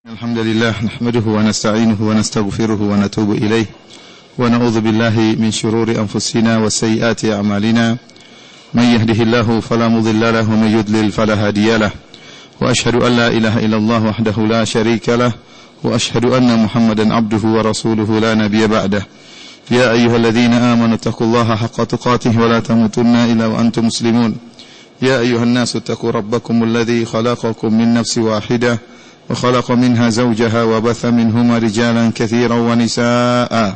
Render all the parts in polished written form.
Alhamdulillah nahmaduhu wa nasta'inuhu wa nastaghfiruhu wa natubu ilayh wa na'udzu billahi min shururi anfusina wa sayyiati a'malina may yahdihillahu fala mudilla lahu wa may yudlil fala hadiyalah wa ashhadu an la ilaha illallah wahdahu la syarika lah wa ashhadu anna Muhammadan abduhu wa rasuluhu la nabiyya ba'dah ya ayyuhalladzina amanu taqullaha haqqa tuqatih wa la tamutunna illa wa antum muslimun ya ayyuhan nasu taqu rabbakumul ladzi khalaqakum min nafsin wahidah وخلق منها زوجها وبث منهما رجالا كثيرا ونساء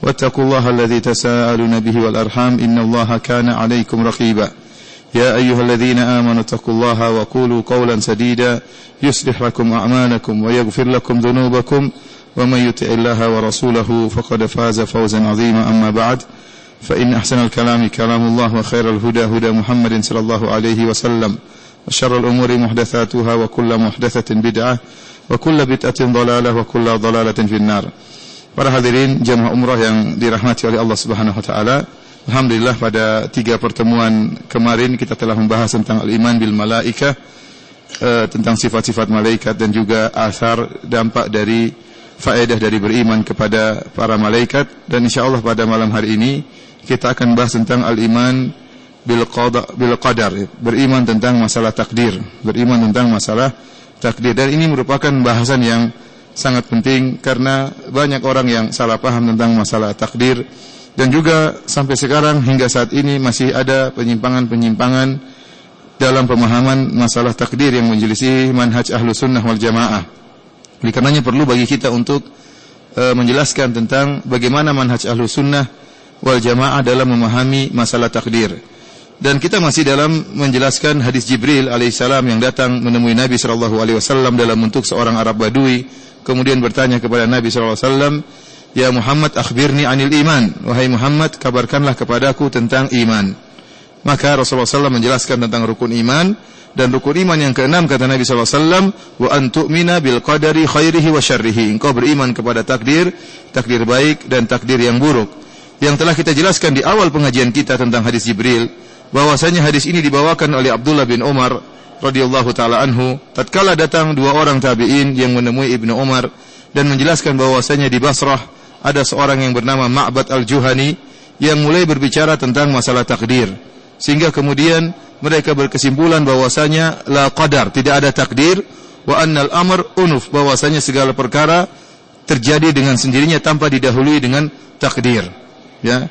واتقوا الله الذي تساءلون به والأرحام إن الله كان عليكم رقيبا يا أيها الذين آمنوا اتقوا الله وقولوا قولا سديدا يصلح لكم أعمالكم ويغفر لكم ذنوبكم ومن يطع الله ورسوله فقد فاز فوزا عظيما أما بعد فإن أحسن الكلام كلام الله وخير الهدى هدى محمد صلى الله عليه وسلم وشر الأمور محدثاتها وكل محدثة بدعة وكل بدعة ضلالة وكل ضلالة في النار. Para hadirin jamaah umrah yang dirahmati oleh Allah Subhanahu wa taala. Alhamdulillah pada 3 pertemuan kemarin kita telah membahas tentang al-iman bil malaikah, tentang sifat-sifat malaikat dan juga asar dampak dari faedah dari beriman kepada para malaikat, dan insyaallah pada malam hari ini kita akan bahas tentang al-iman bil qadar, beriman tentang masalah takdir, beriman tentang masalah takdir. Dan ini merupakan bahasan yang sangat penting karena banyak orang yang salah paham tentang masalah takdir, dan juga sampai sekarang hingga saat ini masih ada penyimpangan-penyimpangan dalam pemahaman masalah takdir yang menyelisih manhaj Ahlus Sunnah wal Jamaah. Oleh karenanya perlu bagi kita untuk menjelaskan tentang bagaimana manhaj Ahlus Sunnah wal Jamaah dalam memahami masalah takdir. Dan kita masih dalam menjelaskan hadis Jibril alaihissalam yang datang menemui Nabi SAW dalam bentuk seorang Arab Badui, kemudian bertanya kepada Nabi SAW, "Ya Muhammad, akhbirni anil iman." Wahai Muhammad, kabarkanlah kepadaku tentang iman. Maka Rasulullah SAW menjelaskan tentang rukun iman, dan rukun iman yang keenam kata Nabi SAW, "Wa an tu'mina bil qadari khairihi wa syarrihi." Engkau beriman kepada takdir, takdir baik dan takdir yang buruk. Yang telah kita jelaskan di awal pengajian kita tentang hadis Jibril, bahwasanya hadis ini dibawakan oleh Abdullah bin Umar radhiyallahu taala anhu tatkala datang 2 orang tabi'in yang menemui Ibnu Umar dan menjelaskan bahwasanya di Basrah ada seorang yang bernama Ma'bad al-Juhani yang mulai berbicara tentang masalah takdir, sehingga kemudian mereka berkesimpulan bahwasanya la qadar, tidak ada takdir, wa annal amr unuf, bahwasanya segala perkara terjadi dengan sendirinya tanpa didahului dengan takdir, ya.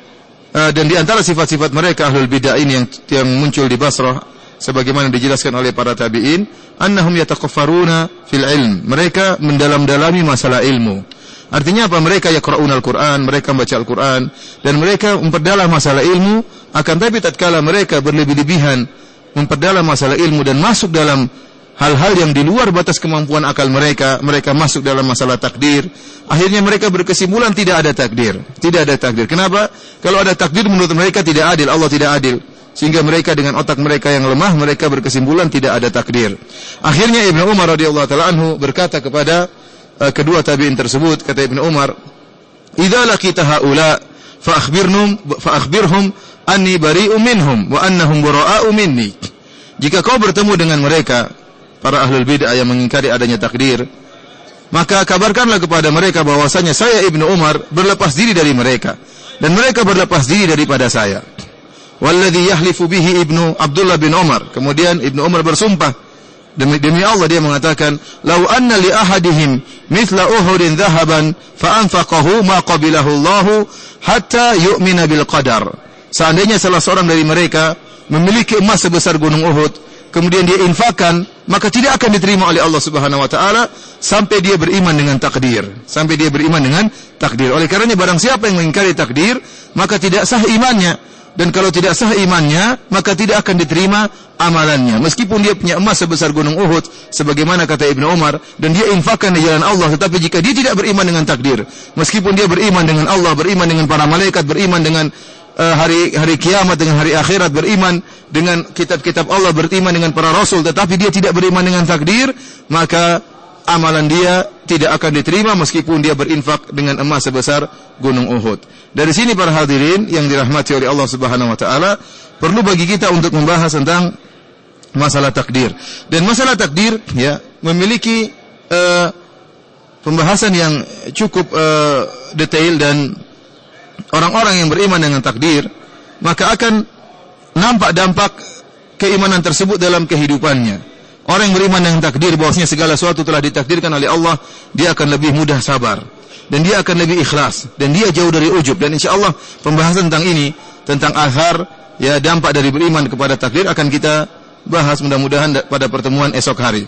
Dan di antara sifat-sifat mereka ahlul bidah ini yang muncul di Basrah sebagaimana dijelaskan oleh para tabi'in, annahum yatakaffaruna fil ilm, mereka mendalam-dalami masalah ilmu. Artinya apa? Mereka yaqra'una al-Qur'an, mereka membaca Al-Qur'an dan mereka memperdalam masalah ilmu, akan tapi tatkala mereka berlebih-lebihan memperdalam masalah ilmu dan masuk dalam hal-hal yang di luar batas kemampuan akal mereka, mereka masuk dalam masalah takdir. Akhirnya mereka berkesimpulan tidak ada takdir. Tidak ada takdir. Kenapa? Kalau ada takdir menurut mereka tidak adil, Allah tidak adil. Sehingga mereka dengan otak mereka yang lemah, mereka berkesimpulan tidak ada takdir. Akhirnya Ibnu Umar radhiyallahu taala anhu berkata kepada kedua tabi'in tersebut, kata Ibnu Umar, "Idza laqita haula fa akhbirhum anni bari'un minhum wa annahum bura'u minni." Jika kau bertemu dengan mereka, para ahlul bid'ah yang mengingkari adanya takdir, maka kabarkanlah kepada mereka bahwasanya saya Ibnu Umar berlepas diri dari mereka dan mereka berlepas diri daripada saya. Walladzi yahlifu bihi Ibnu Abdullah bin Umar. Kemudian Ibnu Umar bersumpah, demi Allah dia mengatakan, "Lau anna li ahadihim mithla Uhudin dhahaban fa anfaqahu ma qabilahu Allah hatta yu'mina bil qadar." Seandainya salah seorang dari mereka memiliki emas sebesar gunung Uhud, kemudian dia infakkan, maka tidak akan diterima oleh Allah Subhanahu wa taala sampai dia beriman dengan takdir. Sampai dia beriman dengan takdir. Oleh karenanya barang siapa yang mengingkari takdir, maka tidak sah imannya. Dan kalau tidak sah imannya, maka tidak akan diterima amalannya. Meskipun dia punya emas sebesar gunung Uhud, sebagaimana kata Ibnu Umar, dan dia infakkan di jalan Allah, tetapi jika dia tidak beriman dengan takdir, meskipun dia beriman dengan Allah, beriman dengan para malaikat, beriman dengan hari kiamat, dengan hari akhirat, beriman dengan kitab-kitab Allah, beriman dengan para rasul, tetapi dia tidak beriman dengan takdir, maka amalan dia tidak akan diterima meskipun dia berinfak dengan emas sebesar gunung Uhud. Dari sini para hadirin yang dirahmati oleh Allah Subhanahu wa taala, perlu bagi kita untuk membahas tentang masalah takdir. Dan masalah takdir ya memiliki pembahasan yang cukup detail, dan orang-orang yang beriman dengan takdir maka akan nampak dampak keimanan tersebut dalam kehidupannya. Orang yang beriman dengan takdir bahwasanya segala sesuatu telah ditakdirkan oleh Allah, dia akan lebih mudah sabar dan dia akan lebih ikhlas dan dia jauh dari ujub. Dan insyaallah pembahasan tentang ini, tentang athar ya dampak dari beriman kepada takdir akan kita bahas mudah-mudahan pada pertemuan esok hari.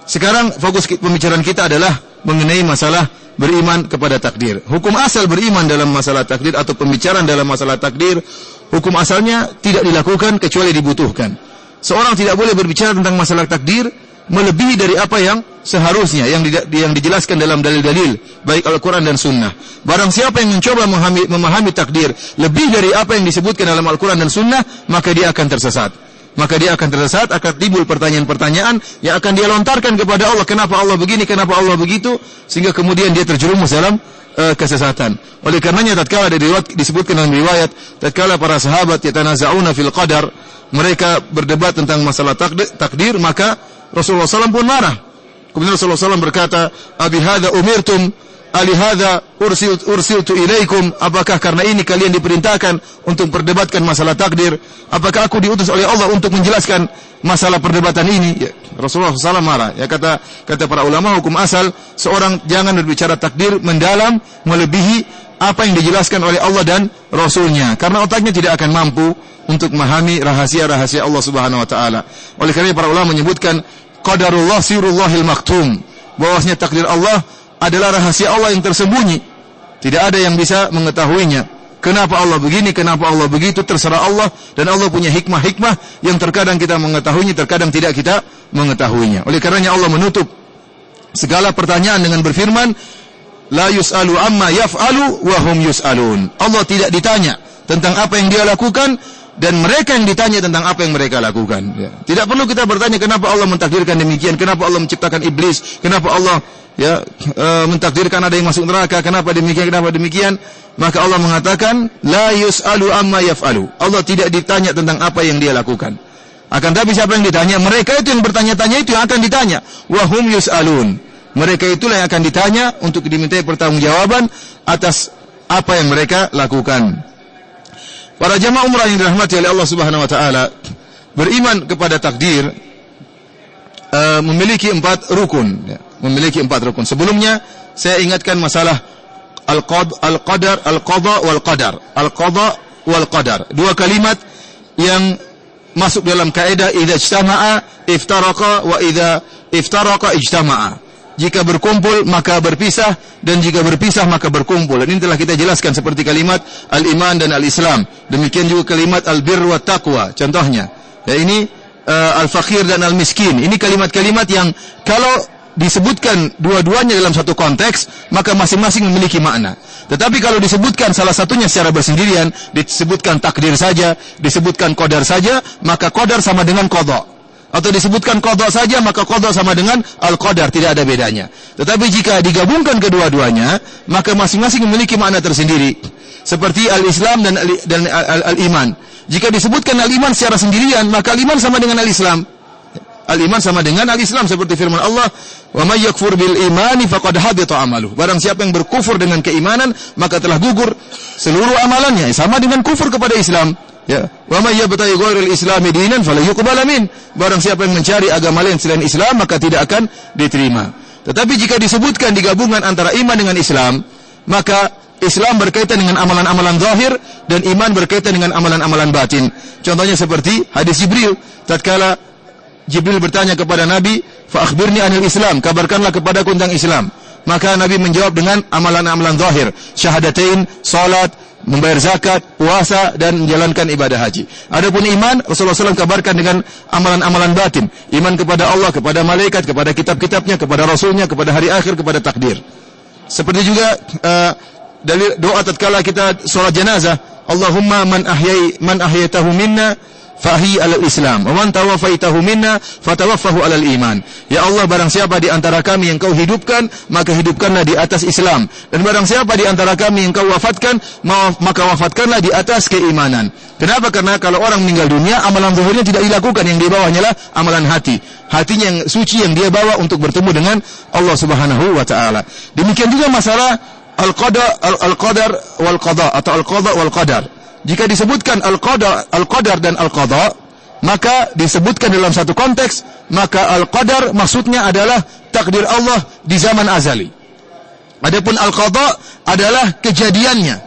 Sekarang fokus pembicaraan kita adalah mengenai masalah beriman kepada takdir. Hukum asal beriman dalam masalah takdir atau pembicaraan dalam masalah takdir, hukum asalnya tidak dilakukan kecuali dibutuhkan. Seorang tidak boleh berbicara tentang masalah takdir melebihi dari apa yang seharusnya, yang dijelaskan dalam dalil-dalil baik Al-Quran dan Sunnah. Barang siapa yang mencoba memahami takdir lebih dari apa yang disebutkan dalam Al-Quran dan Sunnah, maka dia akan tersesat. Akan timbul pertanyaan-pertanyaan yang akan dia lontarkan kepada Allah. Kenapa Allah begini, kenapa Allah begitu, sehingga kemudian dia terjerumus dalam kesesatan. Oleh karenanya tatkala disebutkan dalam riwayat, tatkala para sahabat yatanaza'una fil qadar, mereka berdebat tentang masalah takdir, maka Rasulullah SAW pun marah. Kemudian Rasulullah SAW berkata, Abi hadza umirtum, ali hadza ursiltu ilaikum. Apakah karena ini kalian diperintahkan untuk perdebatkan masalah takdir? Apakah aku diutus oleh Allah untuk menjelaskan masalah perdebatan ini? Ya, Rasulullah SAW marah. Ya, kata para ulama hukum asal, seorang jangan berbicara takdir mendalam melebihi apa yang dijelaskan oleh Allah dan Rasulnya, karena otaknya tidak akan mampu untuk memahami rahasia-rahasia Allah Subhanahu wa taala. Oleh karena para ulama menyebutkan qadarullah sirullahil maktum, bahwasanya takdir Allah adalah rahasia Allah yang tersembunyi. Tidak ada yang bisa mengetahuinya. Kenapa Allah begini, kenapa Allah begitu, terserah Allah, dan Allah punya hikmah-hikmah yang terkadang kita mengetahuinya, terkadang tidak kita mengetahuinya. Oleh karenanya Allah menutup segala pertanyaan dengan berfirman, la yus'alu amma yaf'alu wa hum yus'alun. Allah tidak ditanya tentang apa yang dia lakukan, dan mereka yang ditanya tentang apa yang mereka lakukan. Ya. Tidak perlu kita bertanya kenapa Allah mentakdirkan demikian, kenapa Allah menciptakan iblis, kenapa Allah mentakdirkan ada yang masuk neraka, kenapa demikian. Maka Allah mengatakan la yus'alu amma yaf'alu. Allah tidak ditanya tentang apa yang dia lakukan. Akan tapi siapa yang ditanya? Mereka itu yang bertanya-tanya, itu yang akan ditanya. Wa hum yus'alun. Mereka itulah yang akan ditanya untuk dimintai pertanggungjawaban atas apa yang mereka lakukan. Para jamaah umrah yang dirahmati oleh Allah Subhanahu wa taala, beriman kepada takdir memiliki 4 rukun, ya. Memiliki 4 rukun. Sebelumnya saya ingatkan masalah al-qadar, al-qadha wal qadar. Al-qadha wal qadar. 2 kalimat yang masuk dalam kaidah idza ijtama'a iftaraqa wa idza iftaraqa ijtama'a. Jika berkumpul maka berpisah, dan jika berpisah maka berkumpul. Dan ini telah kita jelaskan seperti kalimat al-iman dan al-islam. Demikian juga kalimat al-birr wa taqwa. Contohnya, ya ini al-fakir dan al-miskin. Ini kalimat-kalimat yang kalau disebutkan dua-duanya dalam satu konteks, maka masing-masing memiliki makna. Tetapi kalau disebutkan salah satunya secara bersendirian, disebutkan takdir saja, disebutkan qadar saja, maka qadar sama dengan qadha. Atau disebutkan qadha saja, maka qadha sama dengan al-qadar, tidak ada bedanya. Tetapi jika digabungkan kedua-duanya, maka masing-masing memiliki makna tersendiri. Seperti al-Islam dan al-iman. Jika disebutkan al-iman secara sendirian, maka al-iman sama dengan al-Islam. Al-iman sama dengan al-Islam, seperti firman Allah, "Wa may yakfur bil imani faqad habita amaluh." Barang siapa yang berkufur dengan keimanan, maka telah gugur seluruh amalannya. Sama dengan kufur kepada Islam. Ya, wa may yabtaghi ghairal islami dinan fala yuqbal min. Barang siapa yang mencari agama lain selain Islam, maka tidak akan diterima. Tetapi jika disebutkan digabungan antara iman dengan Islam, maka Islam berkaitan dengan amalan-amalan zahir dan iman berkaitan dengan amalan-amalan batin. Contohnya seperti hadis Jibril, tatkala Jibril bertanya kepada Nabi, "Fa akhbirni anil Islam," kabarkanlah kepadaku tentang Islam. Maka Nabi menjawab dengan amalan-amalan zahir, syahadatain, salat, membayar zakat, puasa, dan menjalankan ibadah haji. Adapun iman, Rasulullah SAW kabarkan dengan amalan-amalan batin, iman kepada Allah, kepada malaikat, kepada kitab-kitabnya, kepada Rasulnya, kepada hari akhir, kepada takdir. Seperti juga dari doa tatkala kita sholat jenazah, Allahumma man ahyaytahu minna fahi alal Islam, wa man tawaffaitahu minna fatawaffahu alal iman. Ya Allah, barang siapa di antara kami yang kau hidupkan, maka hidupkanlah di atas Islam, dan barang siapa di antara kami yang kau wafatkan, maka wafatkanlah di atas keimanan. Kenapa? Karena kalau orang meninggal dunia, amalan zahirnya tidak dilakukan, yang dibawanya lah amalan hatinya yang suci yang dia bawa untuk bertemu dengan Allah Subhanahu wa taala. Demikian juga masalah al-qadar wal qada atau al-qada wal qadar. Jika disebutkan al-qadar dan al-qada, maka disebutkan dalam satu konteks, maka al-qadar maksudnya adalah takdir Allah di zaman azali. Adapun al-qada adalah kejadiannya,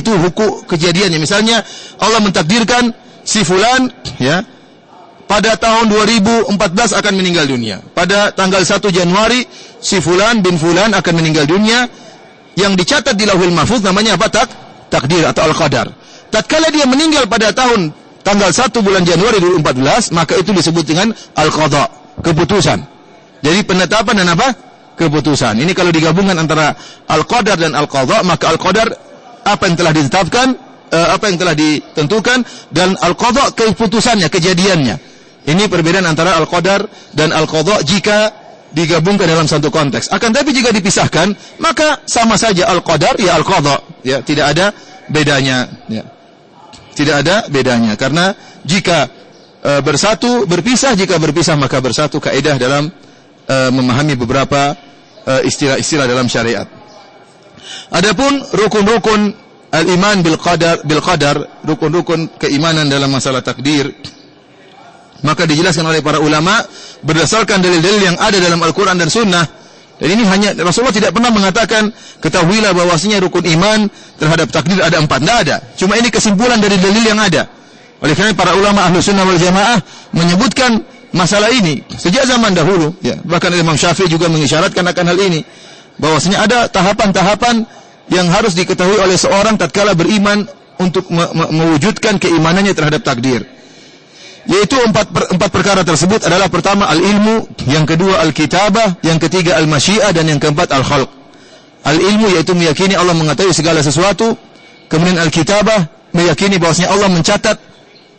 itu hukum kejadiannya. Misalnya Allah mentakdirkan si fulan ya pada tahun 2014 akan meninggal dunia. Pada tanggal 1 Januari si fulan bin fulan akan meninggal dunia. Yang dicatat di Lauhul Mahfuz namanya apa? Takdir atau al-qadar. Tatkala dia meninggal pada tanggal 1 bulan Januari 2014, maka itu disebut dengan al-qada, keputusan. Jadi penetapan dan apa? Keputusan. Ini kalau digabungkan antara al-qadar dan al-qada, maka al-qadar apa yang telah ditetapkan, apa yang telah ditentukan, dan al-qada keputusannya, kejadiannya. Ini perbedaan antara al-qadar dan al-qada jika digabungkan dalam satu konteks. Akan tapi jika dipisahkan, maka sama saja al-qadar ya al-qada, ya, tidak ada bedanya, ya. Tidak ada bedanya, karena jika bersatu berpisah, jika berpisah maka bersatu, kaidah dalam memahami beberapa istilah-istilah dalam syariat. Adapun rukun-rukun al-iman bil qadar, rukun-rukun keimanan dalam masalah takdir, maka dijelaskan oleh para ulama berdasarkan dalil-dalil yang ada dalam Al-Quran dan Sunnah. Dan ini hanya Rasulullah tidak pernah mengatakan ketahuilah bahwasanya rukun iman terhadap takdir ada 4. Tidak ada. Cuma ini kesimpulan dari dalil yang ada. Oleh karena para ulama Ahlus Sunnah wal Jamaah menyebutkan masalah ini sejak zaman dahulu. Ya, bahkan Imam Syafi'i juga mengisyaratkan akan hal ini, bahwasanya ada tahapan-tahapan yang harus diketahui oleh seorang tatkala beriman untuk mewujudkan keimanannya terhadap takdir. Yaitu empat perkara tersebut adalah pertama al-ilmu, yang kedua al-kitabah, yang ketiga al-masyiah, dan yang keempat al-khalq. Al-ilmu yaitu meyakini Allah mengetahui segala sesuatu, kemudian al-kitabah meyakini bahwasanya Allah mencatat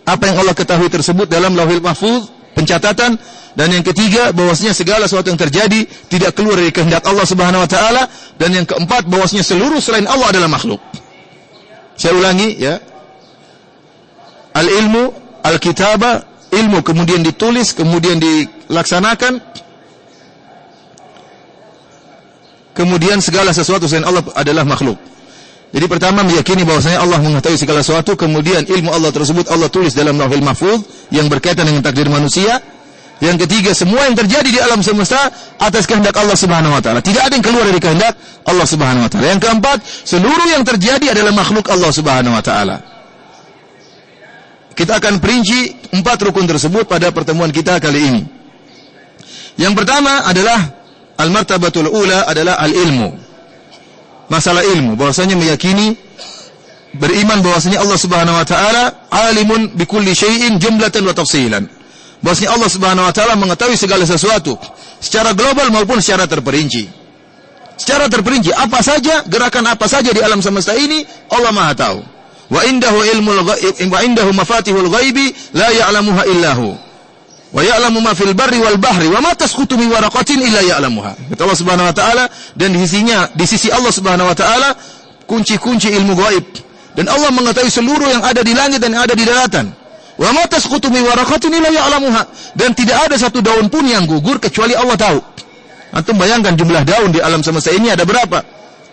apa yang Allah ketahui tersebut dalam Lauhul Mahfuz, pencatatan, dan yang ketiga bahwasanya segala sesuatu yang terjadi tidak keluar dari kehendak Allah Subhanahu wa taala, dan yang keempat bahwasanya seluruh selain Allah adalah makhluk. Saya ulangi ya. Al-ilmu, al-kitabah, ilmu kemudian ditulis, kemudian dilaksanakan, kemudian segala sesuatu selain Allah adalah makhluk. Jadi pertama meyakini bahwasanya Allah mengetahui segala sesuatu, kemudian ilmu Allah tersebut Allah tulis dalam Lauhul Mahfuz yang berkaitan dengan takdir manusia. Yang ketiga, semua yang terjadi di alam semesta atas kehendak Allah Subhanahu wa taala. Tidak ada yang keluar dari kehendak Allah Subhanahu wa taala. Yang keempat, seluruh yang terjadi adalah makhluk Allah Subhanahu wa taala. Kita akan perinci 4 rukun tersebut pada pertemuan kita kali ini. Yang pertama adalah al-martabatul ula, adalah al-ilmu. Masalah ilmu, bahwasanya meyakini, beriman bahwasanya Allah Subhanahu wa taala alimun bikulli syai'in jumlatan wa tafsilan. Bahwasanya Allah Subhanahu wa taala mengetahui segala sesuatu secara global maupun secara terperinci. Secara terperinci, apa saja, gerakan apa saja di alam semesta ini Allah Maha tahu. Wa indahu ilmul ghaib wa indahu mafatihul ghaibi la ya'lamuha illahu wa ya'lamu ma fil barri wal bahri wa ma tasqutu min waraqatin illa ya'lamuha. Kata Allah Subhanahu wa taala, dan di sisi Allah Subhanahu wa taala kunci-kunci ilmu gaib, dan Allah mengetahui seluruh yang ada di langit dan yang ada di daratan. Wa ma tasqutu min waraqatin illa ya'lamuha, dan tidak ada satu daun pun yang gugur kecuali Allah tahu. Antum bayangkan jumlah daun di alam semesta ini ada berapa?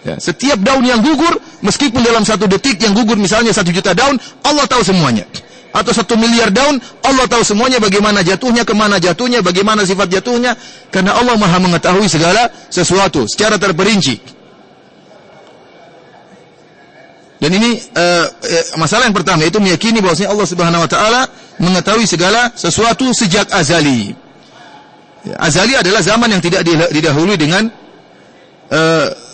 Ya, setiap daun yang gugur, meskipun dalam 1 detik yang gugur misalnya 1 juta daun, Allah tahu semuanya. Atau 1 miliar daun, Allah tahu semuanya, bagaimana jatuhnya, kemana jatuhnya, bagaimana sifat jatuhnya, karena Allah Maha mengetahui segala sesuatu secara terperinci. Dan ini masalah yang pertama, yaitu meyakini bahwasanya Allah Subhanahu wa taala mengetahui segala sesuatu sejak azali. Azali adalah zaman yang tidak didahului dengan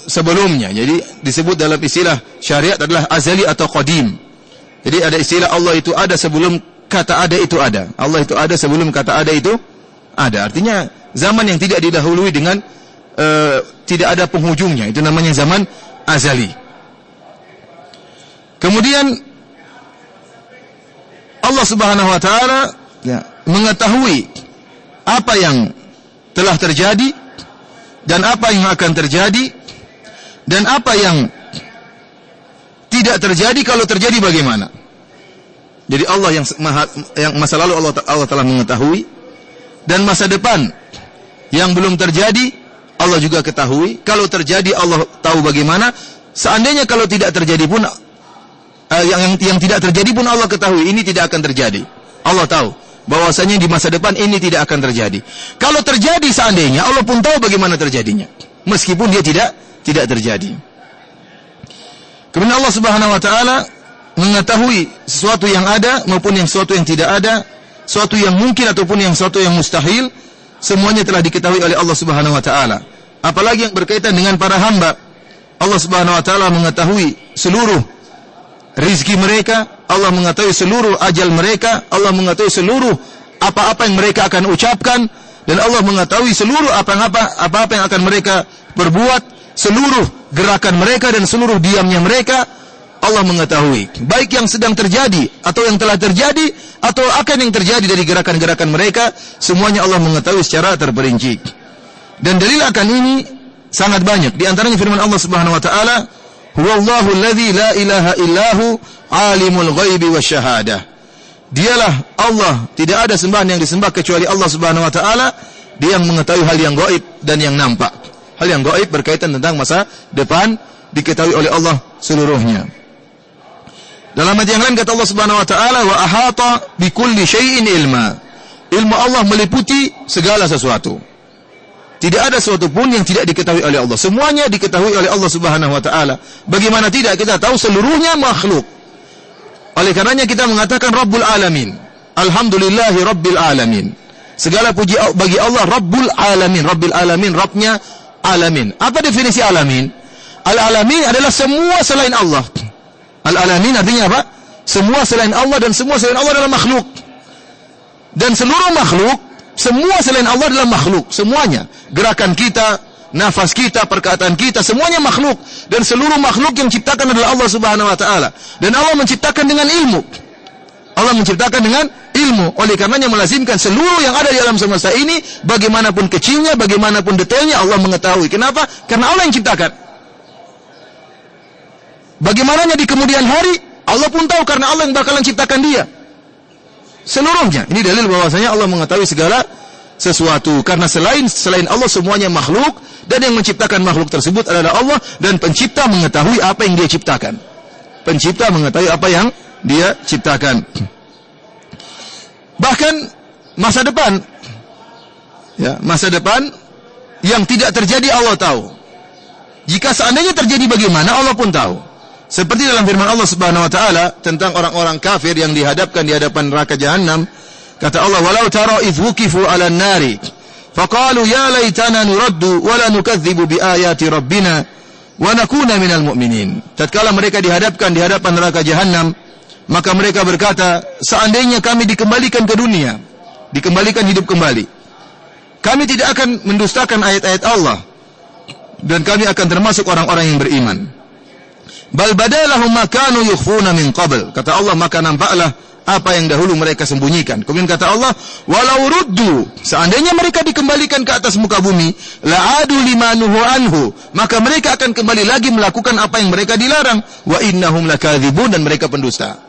sebelumnya. Jadi disebut dalam istilah syariat adalah azali atau qadim. Jadi ada istilah Allah itu ada sebelum kata ada itu ada. Allah itu ada sebelum kata ada itu ada. Artinya zaman yang tidak didahului dengan tidak ada penghujungnya. Itu namanya zaman azali. Kemudian Allah Subhanahu wa taala mengetahui apa yang telah terjadi dan apa yang akan terjadi dan apa yang tidak terjadi, kalau terjadi bagaimana. Jadi Allah yang masa lalu Allah telah mengetahui, dan masa depan yang belum terjadi Allah juga ketahui. Kalau terjadi Allah tahu bagaimana. Seandainya kalau tidak terjadi pun yang tidak terjadi pun Allah ketahui ini tidak akan terjadi. Allah tahu bahwasanya di masa depan ini tidak akan terjadi. Kalau terjadi seandainya Allah pun tahu bagaimana terjadinya, meskipun dia tidak terjadi. Kemudian Allah Subhanahu wa taala mengetahui sesuatu yang ada maupun yang sesuatu yang tidak ada, sesuatu yang mungkin ataupun yang sesuatu yang mustahil, semuanya telah diketahui oleh Allah Subhanahu wa taala. Apalagi yang berkaitan dengan para hamba, Allah Subhanahu wa taala mengetahui seluruh rizki mereka, Allah mengetahui seluruh ajal mereka, Allah mengetahui seluruh apa-apa yang mereka akan ucapkan, dan Allah mengetahui seluruh apa-apa yang akan mereka perbuat, seluruh gerakan mereka dan seluruh diamnya mereka. Allah mengetahui baik yang sedang terjadi atau yang telah terjadi atau akan yang terjadi dari gerakan-gerakan mereka, semuanya Allah mengetahui secara terperinci. Dan dalil akan ini sangat banyak. Di antaranya firman Allah Subhanahu wa taala, "Huwallahu allazi la ilaha illahu alimul ghaibi wasyahadah." Dialah Allah, tidak ada sembahan yang disembah kecuali Allah Subhanahu wa taala. Dia yang mengetahui hal yang gaib dan yang nampak. Hal yang gaib berkaitan tentang masa depan diketahui oleh Allah seluruhnya. Dalam ayat yang lain kata Allah Subhanahu wa taala, "Wa ahata bikulli syai'in ilma." Ilmu Allah meliputi segala sesuatu. Tidak ada sesuatu pun yang tidak diketahui oleh Allah. Semuanya diketahui oleh Allah Subhanahu wa taala. Bagaimana tidak kita tahu seluruhnya makhluk. Oleh karenanya kita mengatakan Rabbul Alamin. Alhamdulillahi Rabbil Alamin. Segala puji bagi Allah Rabbul Alamin. Rabbil Alamin, Rabbnya Alamin. Apa definisi Alamin? Al-Alamin adalah semua selain Allah. Al-Alamin artinya apa? Semua selain Allah, dan semua selain Allah adalah makhluk. Dan seluruh makhluk, semua selain Allah adalah makhluk. Semuanya. Gerakan kita, nafas kita, perkataan kita, semuanya makhluk. Dan seluruh makhluk yang ciptakan adalah Allah Subhanahu wa taala. Dan Allah menciptakan dengan ilmu. Allah menciptakan dengan ilmu. Oleh karenanya melazimkan seluruh yang ada di alam semesta ini, bagaimanapun kecilnya, bagaimanapun detailnya, Allah mengetahui. Kenapa? Karena Allah yang ciptakan. Bagaimananya di kemudian hari, Allah pun tahu karena Allah yang bakalan ciptakan dia. Seluruhnya. Ini dalil bahwasanya Allah mengetahui segala sesuatu. Karena selain Allah semuanya makhluk, dan yang menciptakan makhluk tersebut adalah Allah, dan pencipta mengetahui apa yang dia ciptakan. Pencipta mengetahui apa yang dia ciptakan. Bahkan masa depan, masa depan yang tidak terjadi Allah tahu. Jika seandainya terjadi bagaimana, Allah pun tahu. Seperti dalam firman Allah Subhanahu wa taala tentang orang-orang kafir yang dihadapkan di hadapan neraka jahanam, kata Allah, "Walau tara idh wuqifu 'alan nari faqalu ya laitana nuraddu wa la nukadzibu biayati rabbina wa nakuna minal mu'minin." Tatkala mereka dihadapkan di hadapan neraka jahanam, maka mereka berkata, seandainya kami dikembalikan ke dunia, dikembalikan hidup kembali, kami tidak akan mendustakan ayat-ayat Allah, dan kami akan termasuk orang-orang yang beriman. Bal badalahum ma kanu yukhfuna min qabl. Kata Allah, maka nampaklah apa yang dahulu mereka sembunyikan. Kemudian kata Allah, walau ruddu, seandainya mereka dikembalikan ke atas muka bumi, la'adu limanuhu anhu, maka mereka akan kembali lagi melakukan apa yang mereka dilarang. Wa innahum lakadzibun, dan mereka pendusta.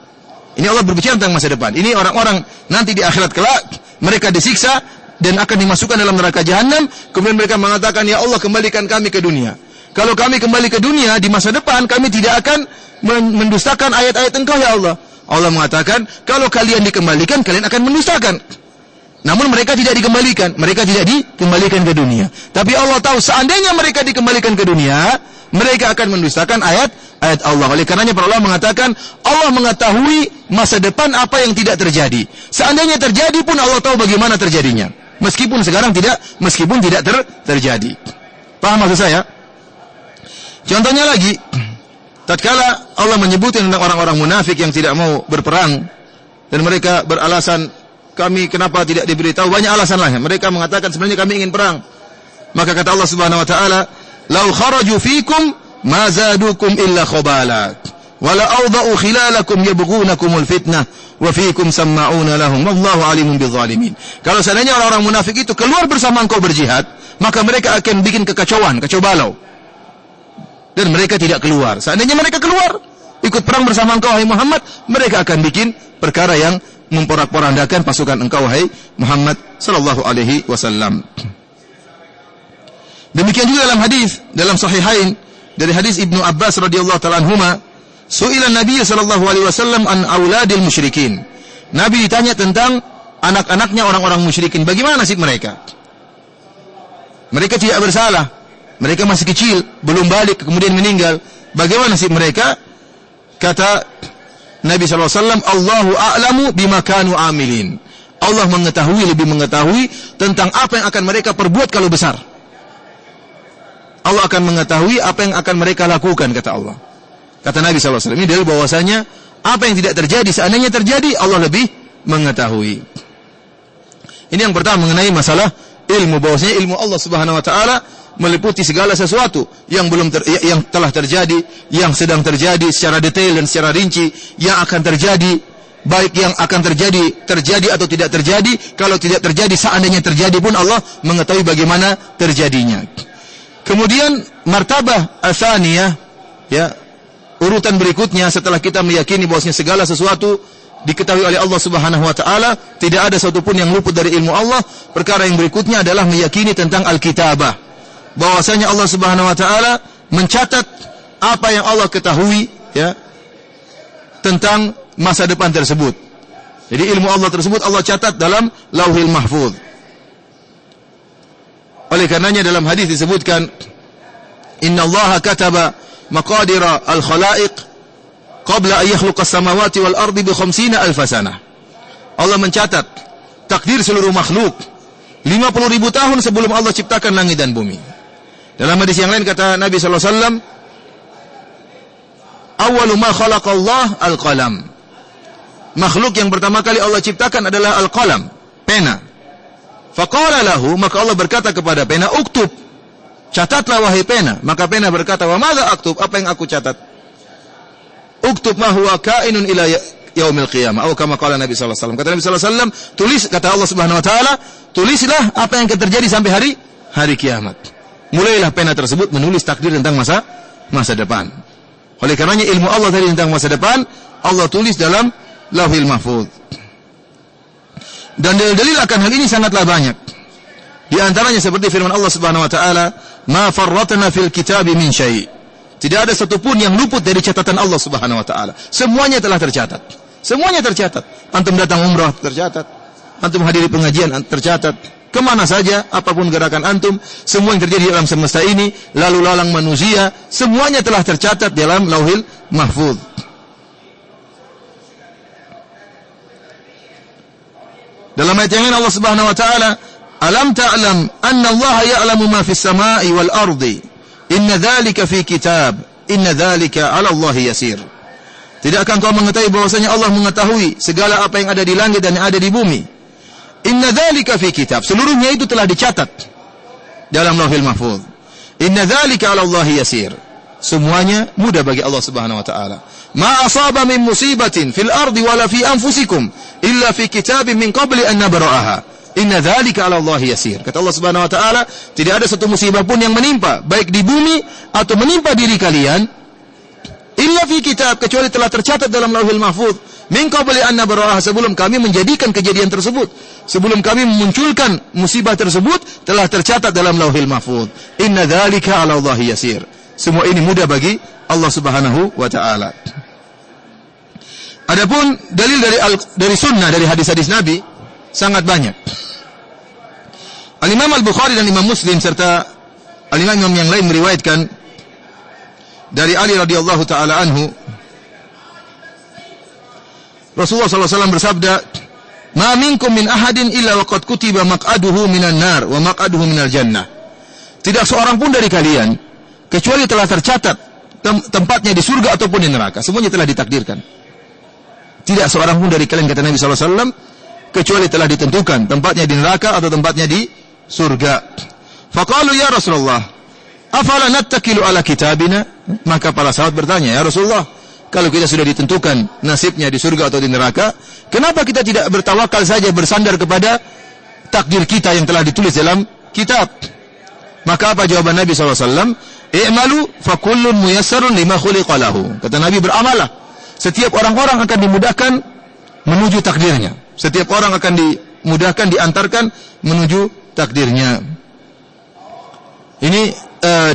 Ini Allah berbicara tentang masa depan. Ini orang-orang nanti di akhirat kelak, mereka disiksa dan akan dimasukkan dalam neraka jahanam. Kemudian mereka mengatakan, ya Allah, kembalikan kami ke dunia. Kalau kami kembali ke dunia di masa depan, kami tidak akan mendustakan ayat-ayat Engkau, ya Allah. Allah mengatakan, kalau kalian dikembalikan, kalian akan mendustakan. Namun mereka tidak dikembalikan. Mereka tidak dikembalikan ke dunia. Tapi Allah tahu, seandainya mereka dikembalikan ke dunia, mereka akan mendustakan ayat-ayat Allah. Oleh karenanya para ulama mengatakan, Allah mengetahui masa depan apa yang tidak terjadi. Seandainya terjadi pun Allah tahu bagaimana terjadinya. Meskipun sekarang tidak, terjadi. Paham maksud saya? Contohnya lagi, tatkala Allah menyebutkan tentang orang-orang munafik yang tidak mau berperang, dan mereka beralasan, kami kenapa tidak diberitahu, banyak alasan lah. Mereka mengatakan sebenarnya kami ingin perang. Maka kata Allah Subhanahu wa taala, "Lau kharaju fikum ma zadukum illa khabala." wala awda'u khilalakum yabghunakumul fitnah wa fiikum samma'una lahum wallahu alimun bidzalimin. Kalau seandainya orang-orang munafik itu keluar bersama engkau berjihad, maka mereka akan bikin kekacauan, kacau balau. Dan mereka tidak keluar. Seandainya mereka keluar ikut perang bersama engkau wahai Muhammad, mereka akan bikin perkara yang memporak-porandakan pasukan engkau wahai Muhammad sallallahu alaihi wasallam. Demikian juga dalam hadis dalam sahihain dari hadis Ibnu Abbas radhiyallahu ta'ala anhuma, su'ila Nabi sallallahu alaihi wasallam an auladil musyrikin. Nabi ditanya tentang anak-anaknya orang-orang musyrikin, bagaimana nasib mereka? Mereka tidak bersalah, mereka masih kecil, belum balik kemudian meninggal. Bagaimana nasib mereka? Kata Nabi sallallahu alaihi wasallam, Allahu a'lamu bima kanu amilin. Allah lebih mengetahui tentang apa yang akan mereka perbuat kalau besar. Allah akan mengetahui apa yang akan mereka lakukan, kata Allah. Kata Nabi sallallahu alaihi wasallam, ini dalil bahwasanya apa yang tidak terjadi, seandainya terjadi, Allah lebih mengetahui. Ini yang pertama mengenai masalah ilmu, bahwasanya ilmu Allah Subhanahu wa taala meliputi segala sesuatu yang yang telah terjadi, yang sedang terjadi secara detail dan secara rinci, yang akan terjadi, baik yang akan terjadi atau tidak terjadi. Kalau tidak terjadi, seandainya terjadi pun Allah mengetahui bagaimana terjadinya. Kemudian martabah atsaniyah, ya, urutan berikutnya setelah kita meyakini bahwasanya segala sesuatu diketahui oleh Allah Subhanahu wa taala, tidak ada satupun yang luput dari ilmu Allah. Perkara yang berikutnya adalah meyakini tentang al-kitabah, bahwasanya Allah Subhanahu wa taala mencatat apa yang Allah ketahui, ya, tentang masa depan tersebut. Jadi ilmu Allah tersebut Allah catat dalam Lauhil Mahfuz. Oleh karenanya dalam hadis disebutkan, innallaha kataba maqadira al-khalaiq qabla an yakhluqa as-samawati wal ardi bi 50,000 sanah. Allah mencatat takdir seluruh makhluk 50.000 tahun sebelum Allah ciptakan langit dan bumi. Dalam hadis yang lain kata Nabi sallallahu alaihi wasallam, awwalu ma khalaqa Allah al-qalam. Makhluk yang pertama kali Allah ciptakan adalah al-qalam, pena. Faqala lahu, maka Allah berkata kepada pena, uktub, catatlah wahai pena. Maka pena berkata, wa madza aktub, apa yang aku catat? Uktub ma huwa kainun ila yaumil qiyamah, atau kama qala Nabi sallallahu alaihi wasallam. Kata Nabi sallallahu alaihi wasallam, tulis, kata Allah Subhanahu wa taala, tulislah apa yang akan terjadi sampai hari kiamat. Mulailah pena tersebut menulis takdir tentang masa depan. Oleh karenanya ilmu Allah tadi tentang masa depan Allah tulis dalam Lauhil Mahfuz. Dan dalil akan hal ini sangatlah banyak. Di antaranya seperti firman Allah Subhanahu wa taala, "Ma farratna fil kitabi min syai'." Tidak ada satupun yang luput dari catatan Allah Subhanahu wa taala. Semuanya telah tercatat. Semuanya tercatat. Antum datang umrah tercatat. Antum hadiri pengajian tercatat. Kemana saja, apapun gerakan antum, semua yang terjadi dalam semesta ini, lalu lalang manusia, semuanya telah tercatat dalam Lauhil Mahfuz. Dalam ayat yang lain Allah Subhanahu wa taala, "Alam ta'lam anna Allah ya'lamu ma fis sama'i wal ardi. Inna dzalika fi kitab. Inna dzalika 'ala Allah yasir." Tidakkah engkau mengetahui bahwasanya Allah mengetahui segala apa yang ada di langit dan yang ada di bumi? Inna dzalika fi kitab. Seluruhnya itu telah dicatat dalam Lauhil Mahfuz. Inna dzalika 'ala Allah yasir. Semuanya mudah bagi Allah Subhanahu wa taala. Ma asaba min musibatin fil ardi wala fi anfusikum illa fi kitabin min qabli an nabra'aha. Inna dzalika 'ala Allah yasir. Kata Allah Subhanahu wa taala, tidak ada satu musibah pun yang menimpa baik di bumi atau menimpa diri kalian illa fi kitab, kecuali telah tercatat dalam Lauhil Mahfuz min qabli an nabra'aha, sebelum kami menjadikan kejadian tersebut, sebelum kami memunculkan musibah tersebut telah tercatat dalam Lauhil Mahfuz. Inna dzalika 'ala Allah yasir. Semua ini mudah bagi Allah Subhanahu wa taala. Adapun dalil dari sunnah, dari hadis-hadis Nabi sangat banyak. Al-Imam Al-Bukhari dan Imam Muslim serta al-imam yang lain meriwayatkan dari Ali radhiyallahu taala anhu, Rasulullah sallallahu alaihi wasallam bersabda, "Ma minkum min ahadin illa waqad kutiba maq'aduhu minan nar wa maq'aduhu minal jannah." Tidak seorang pun dari kalian kecuali telah tercatat tempatnya di surga ataupun di neraka. Semuanya telah ditakdirkan. Tidak seorang pun dari kalian, kata Nabi sallallahu alaihi wasallam, kecuali telah ditentukan tempatnya di neraka atau tempatnya di surga. Faqalu ya Rasulullah, afala nattakilu ala kitabina? Maka para sahabat bertanya, ya Rasulullah, Kalau kita sudah ditentukan nasibnya di surga atau di neraka, kenapa kita tidak bertawakal saja, bersandar kepada takdir kita yang telah ditulis dalam kitab? Maka apa jawaban Nabi SAW? I'malu fakullun muyassarun lima khuliqa lahu. Kata Nabi, beramalah. Setiap orang-orang akan dimudahkan menuju takdirnya. Setiap orang akan dimudahkan, diantarkan menuju takdirnya. Ini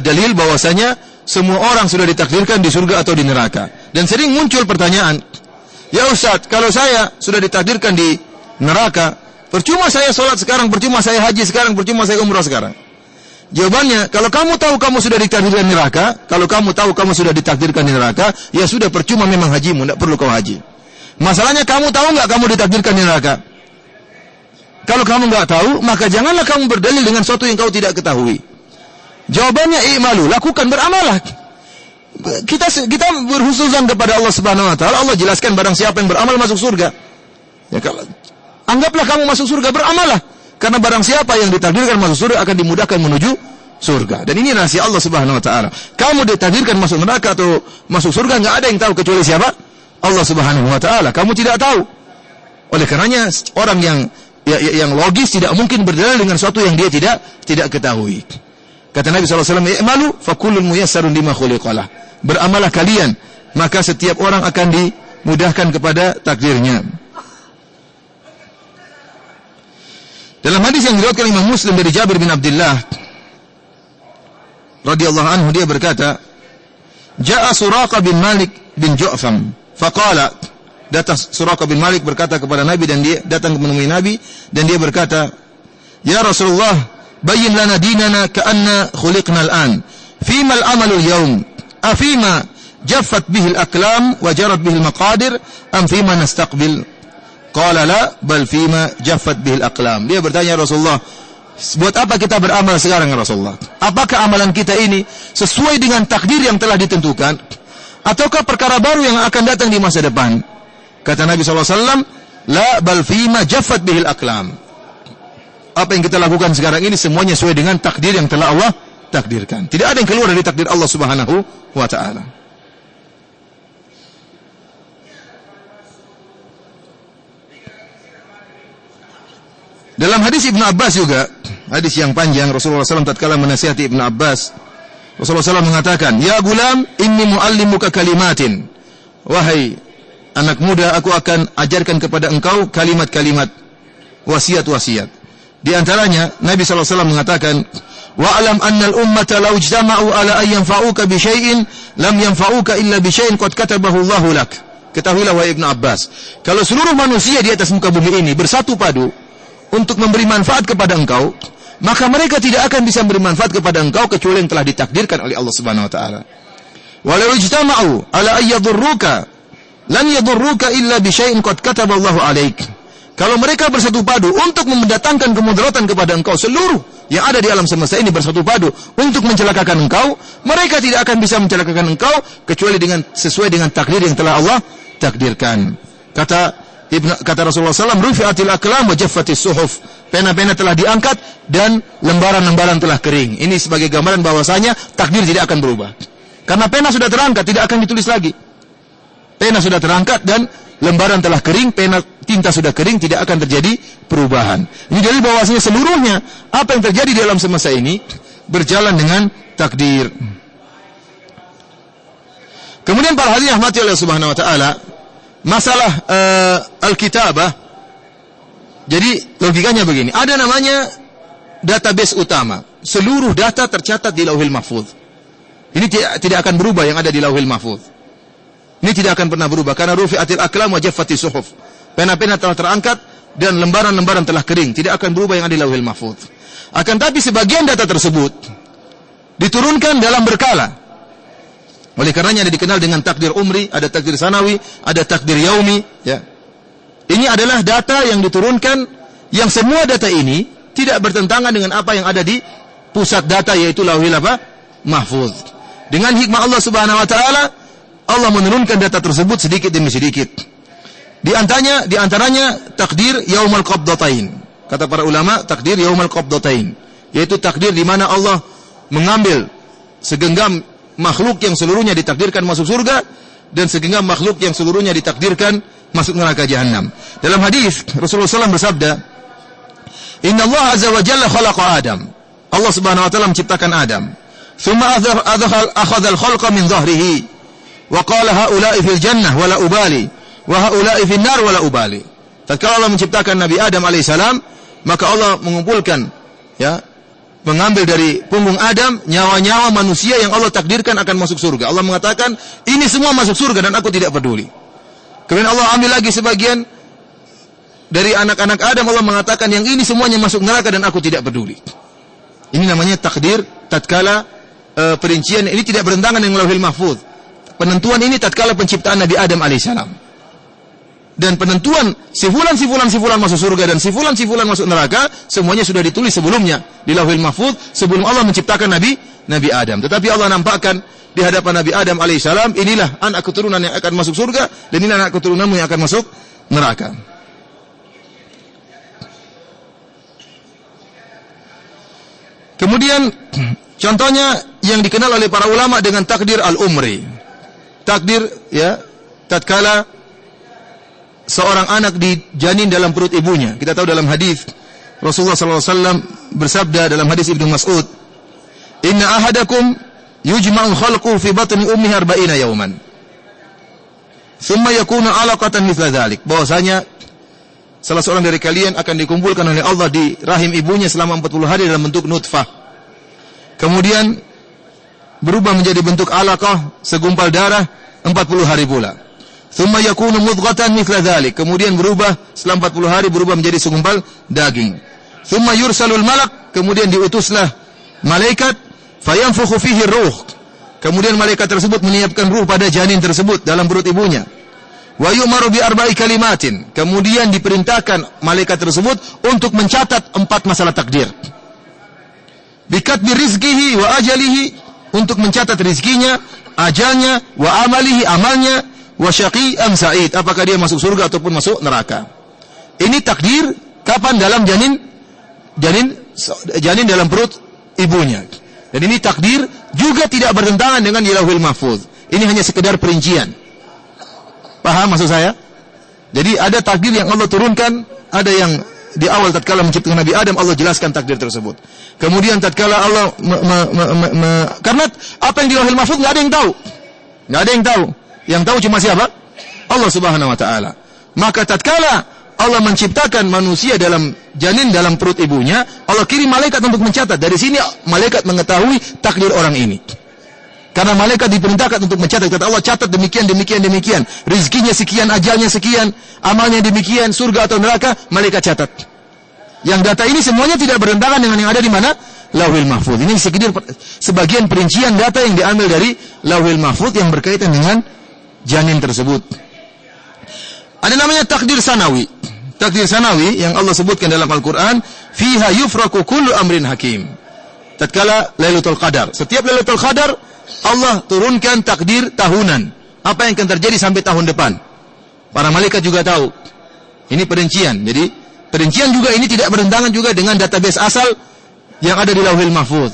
dalil bahwasanya semua orang sudah ditakdirkan di surga atau di neraka. Dan sering muncul pertanyaan, ya Ustaz, kalau saya sudah ditakdirkan di neraka, percuma saya sholat sekarang, percuma saya haji sekarang, percuma saya umrah sekarang. Jawabannya, kalau kamu tahu kamu sudah ditakdirkan di neraka, kalau kamu tahu kamu sudah ditakdirkan di neraka, ya sudah, percuma memang hajimu, tidak perlu kau haji. Masalahnya, kamu tahu nggak kamu ditakdirkan di neraka? Kalau kamu nggak tahu, maka janganlah kamu berdalil dengan sesuatu yang kau tidak ketahui. Jawabannya, i'malu, lakukan, beramalah. Kita berhusnuzan kepada Allah Subhanahu wa taala. Allah jelaskan barang siapa yang beramal masuk surga. Ya, kalau anggaplah kamu masuk surga, beramalah. Karena barang siapa yang ditakdirkan masuk surga akan dimudahkan menuju surga. Dan ini rahasia Allah Subhanahu wa taala. Kamu ditakdirkan masuk neraka atau masuk surga, enggak ada yang tahu kecuali siapa? Allah Subhanahu wa taala. Kamu tidak tahu. Oleh karenanya orang yang logis tidak mungkin berdalil dengan sesuatu yang dia tidak ketahui. Kata Nabi SAW, "I'malu fakullun muyassarun lima khuliqa lah." Beramalah kalian, maka setiap orang akan dimudahkan kepada takdirnya. Dalam hadis yang diriwayatkan Imam Muslim dari Jabir bin Abdullah radhiyallahu anhu, dia berkata, "Ja'a Suraqah bin Malik bin Ju'fam, faqala." Datang Suraqah bin Malik berkata kepada Nabi, dan dia datang menemui Nabi dan dia berkata, "Ya Rasulullah, bayyin lana dinana ka'anna khuliqna al-an. Fima al-amalu al-yawm? Afima jaffat bihi al-aqlam wa jarat bihi al-maqadir am fima nastaqbil?" Qala la, bal fima jaffat bihi al-aqlam. Dia bertanya, Rasulullah, buat apa kita beramal sekarang ya Rasulullah? Apakah amalan kita ini sesuai dengan takdir yang telah ditentukan, ataukah perkara baru yang akan datang di masa depan? Kata Nabi SAW, la, bal fima jaffat bihi al-aqlam. Apa yang kita lakukan sekarang ini semuanya sesuai dengan takdir yang telah Allah takdirkan. Tidak ada yang keluar dari takdir Allah Subhanahu wa ta'ala. Dalam hadis Ibnu Abbas juga, hadis yang panjang, Rasulullah SAW tatkala menasihati Ibnu Abbas, Rasulullah SAW mengatakan, "Ya gulam, inni muallimuka kalimatin." Wahai anak muda, aku akan ajarkan kepada engkau kalimat-kalimat, wasiat-wasiat. Di antaranya Nabi SAW mengatakan, "Wa'lam annal ummata law ijtama'u ala an yanfa'uka bi syai'in lam yanfa'uka illa bi syai'in qad katabahu Allahu lak." Ketahuilah wahai Ibnu Abbas, kalau seluruh manusia di atas muka bumi ini bersatu padu untuk memberi manfaat kepada engkau, maka mereka tidak akan bisa memberi manfaat kepada engkau kecuali yang telah ditakdirkan oleh Allah Subhanahu wa taala. Walau ijtama'u ala ay yadurruka lan yadurruka illa bi syai'in qad kataballahu 'alaik. Kalau mereka bersatu padu untuk mendatangkan kemudaratan kepada engkau, seluruh yang ada di alam semesta ini bersatu padu untuk mencelakakan engkau, mereka tidak akan bisa mencelakakan engkau kecuali sesuai dengan takdir yang telah Allah takdirkan. Kata Rasulullah SAW, "Rufi'atil aqlam wa jaffatis suhuf." Pena-pena telah diangkat dan lembaran-lembaran telah kering. Ini sebagai gambaran bahwasanya takdir tidak akan berubah. Karena pena sudah terangkat, tidak akan ditulis lagi. Pena sudah terangkat dan lembaran telah kering, tinta sudah kering, tidak akan terjadi perubahan. Ini dalil bahwasanya seluruhnya apa yang terjadi di alam semesta ini berjalan dengan takdir. Kemudian para hadirin rahmati Allah Subhanahu wa taala, masalah al-kitabah. Jadi logikanya begini, ada namanya database utama. Seluruh data tercatat di Lauhil Mahfuz. Ini tidak akan berubah yang ada di Lauhil Mahfuz. Ini tidak akan pernah berubah karena rufi'atil aqlam wa jaffatis suhuf. Pena-pena telah terangkat dan lembaran-lembaran telah kering, tidak akan berubah yang ada di Lauhil Mahfuz. Akan tapi sebagian data tersebut diturunkan dalam berkala. Oleh karenanya ada dikenal dengan takdir umri, ada takdir sanawi, ada takdir yaumi, ya. Ini adalah data yang diturunkan, yang semua data ini tidak bertentangan dengan apa yang ada di pusat data, yaitu Lauhil Mahfuz. Dengan hikmah Allah Subhanahu wa taala, Allah menurunkan data tersebut sedikit demi sedikit. Di antaranya takdir yaumul qabdatain. Kata para ulama, takdir yaumul qabdatain, yaitu takdir di mana Allah mengambil segenggam makhluk yang seluruhnya ditakdirkan masuk surga dan segenggam makhluk yang seluruhnya ditakdirkan masuk neraka jahanam. Dalam hadis Rasulullah SAW bersabda, Inna Allah azza wa jalla khalaqa Adam. Allah subhanahu wa ta'ala menciptakan Adam. Thumma akhadha al-khalqa min dhahrihi. Wa qala haula'i fil jannah wala ubali. Wa haula'i fil nar wala ubali. Tatkala Allah menciptakan Nabi Adam alaihissalam, maka Allah mengumpulkan, mengambil dari punggung Adam nyawa-nyawa manusia yang Allah takdirkan akan masuk surga. Allah mengatakan, ini semua masuk surga dan aku tidak peduli. Kemudian Allah ambil lagi sebagian dari anak-anak Adam, Allah mengatakan yang ini semuanya masuk neraka dan aku tidak peduli. Ini namanya takdir tatkala perincian ini tidak bertentangan dengan Lauhul Mahfuz. Penentuan ini tatkala penciptaan Nabi Adam alaihissalam. Dan penentuan sifulan masuk surga dan sifulan masuk neraka semuanya sudah ditulis sebelumnya di Lauhul Mahfuz sebelum Allah menciptakan Nabi Adam. Tetapi Allah nampakkan di hadapan Nabi Adam alaihissalam, inilah anak keturunan yang akan masuk surga dan inilah anak keturunanmu yang akan masuk neraka. Kemudian contohnya yang dikenal oleh para ulama dengan takdir al-umri. Takdir tatkala seorang anak dijanin dalam perut ibunya. Kita tahu dalam hadis Rasulullah SAW bersabda dalam hadis Ibnu Mas'ud, Inna ahadakum yujma'u khalquhu fi batni ummihi 40 yawman. Thumma yakunu 'alaqatan mithla dhalik. Bahwasanya salah seorang dari kalian akan dikumpulkan oleh Allah di rahim ibunya selama 40 hari dalam bentuk nutfah. Kemudian berubah menjadi bentuk alaqah, segumpal darah 40 hari pula. Thumma yakunu mudghatan mithla dhalik. Kemudian berubah setelah 40 hari berubah menjadi segumpal daging. Thumma yursalul malak, kemudian diutuslah malaikat, fayanfukhu fihi ruh. Kemudian malaikat tersebut menyiapkan ruh pada janin tersebut dalam perut ibunya. Wa yu'maru bi arba'i kalimatin. Kemudian diperintahkan malaikat tersebut untuk mencatat 4 masalah takdir. Bikatbi rizqihi wa ajalihi, untuk mencatat rizkinya, ajalnya, wa amalihi, amalnya, wa syaqi am sa'id, apakah dia masuk surga ataupun masuk neraka. Ini takdir kapan dalam janin dalam perut ibunya. Dan ini takdir juga tidak bertentangan dengan Lauhul Mahfuz. Ini hanya sekedar perincian. Paham maksud saya? Jadi ada takdir yang Allah turunkan, ada yang di awal tatkala menciptakan Nabi Adam Allah jelaskan takdir tersebut. Kemudian tatkala Allah karena apa yang di Lauhul Mahfuz enggak ada yang tahu. Enggak ada yang tahu. Yang tahu cuma siapa? Allah Subhanahu wa taala. Maka tatkala Allah menciptakan manusia dalam janin dalam perut ibunya, Allah kirim malaikat untuk mencatat. Dari sini malaikat mengetahui takdir orang ini. Karena malaikat diperintahkan untuk mencatat. Kata Allah, catat demikian. Rizkinya sekian, ajalnya sekian, amalnya demikian, surga atau neraka, malaikat catat. Yang data ini semuanya tidak bertentangan dengan yang ada di mana? Lauhul Mahfuz. Ini sebagian perincian data yang diambil dari Lauhul Mahfuz yang berkaitan dengan janin tersebut. Ada namanya takdir sanawi. Takdir sanawi yang Allah sebutkan dalam Al-Quran, fiha yufraku kullu amrin hakim. Tatkala Lailatul Qadar. Setiap Lailatul Qadar Allah turunkan takdir tahunan. Apa yang akan terjadi sampai tahun depan. Para malaikat juga tahu. Ini perincian. Jadi perincian juga ini tidak bertentangan juga dengan database asal yang ada di Lauhul Mahfuz.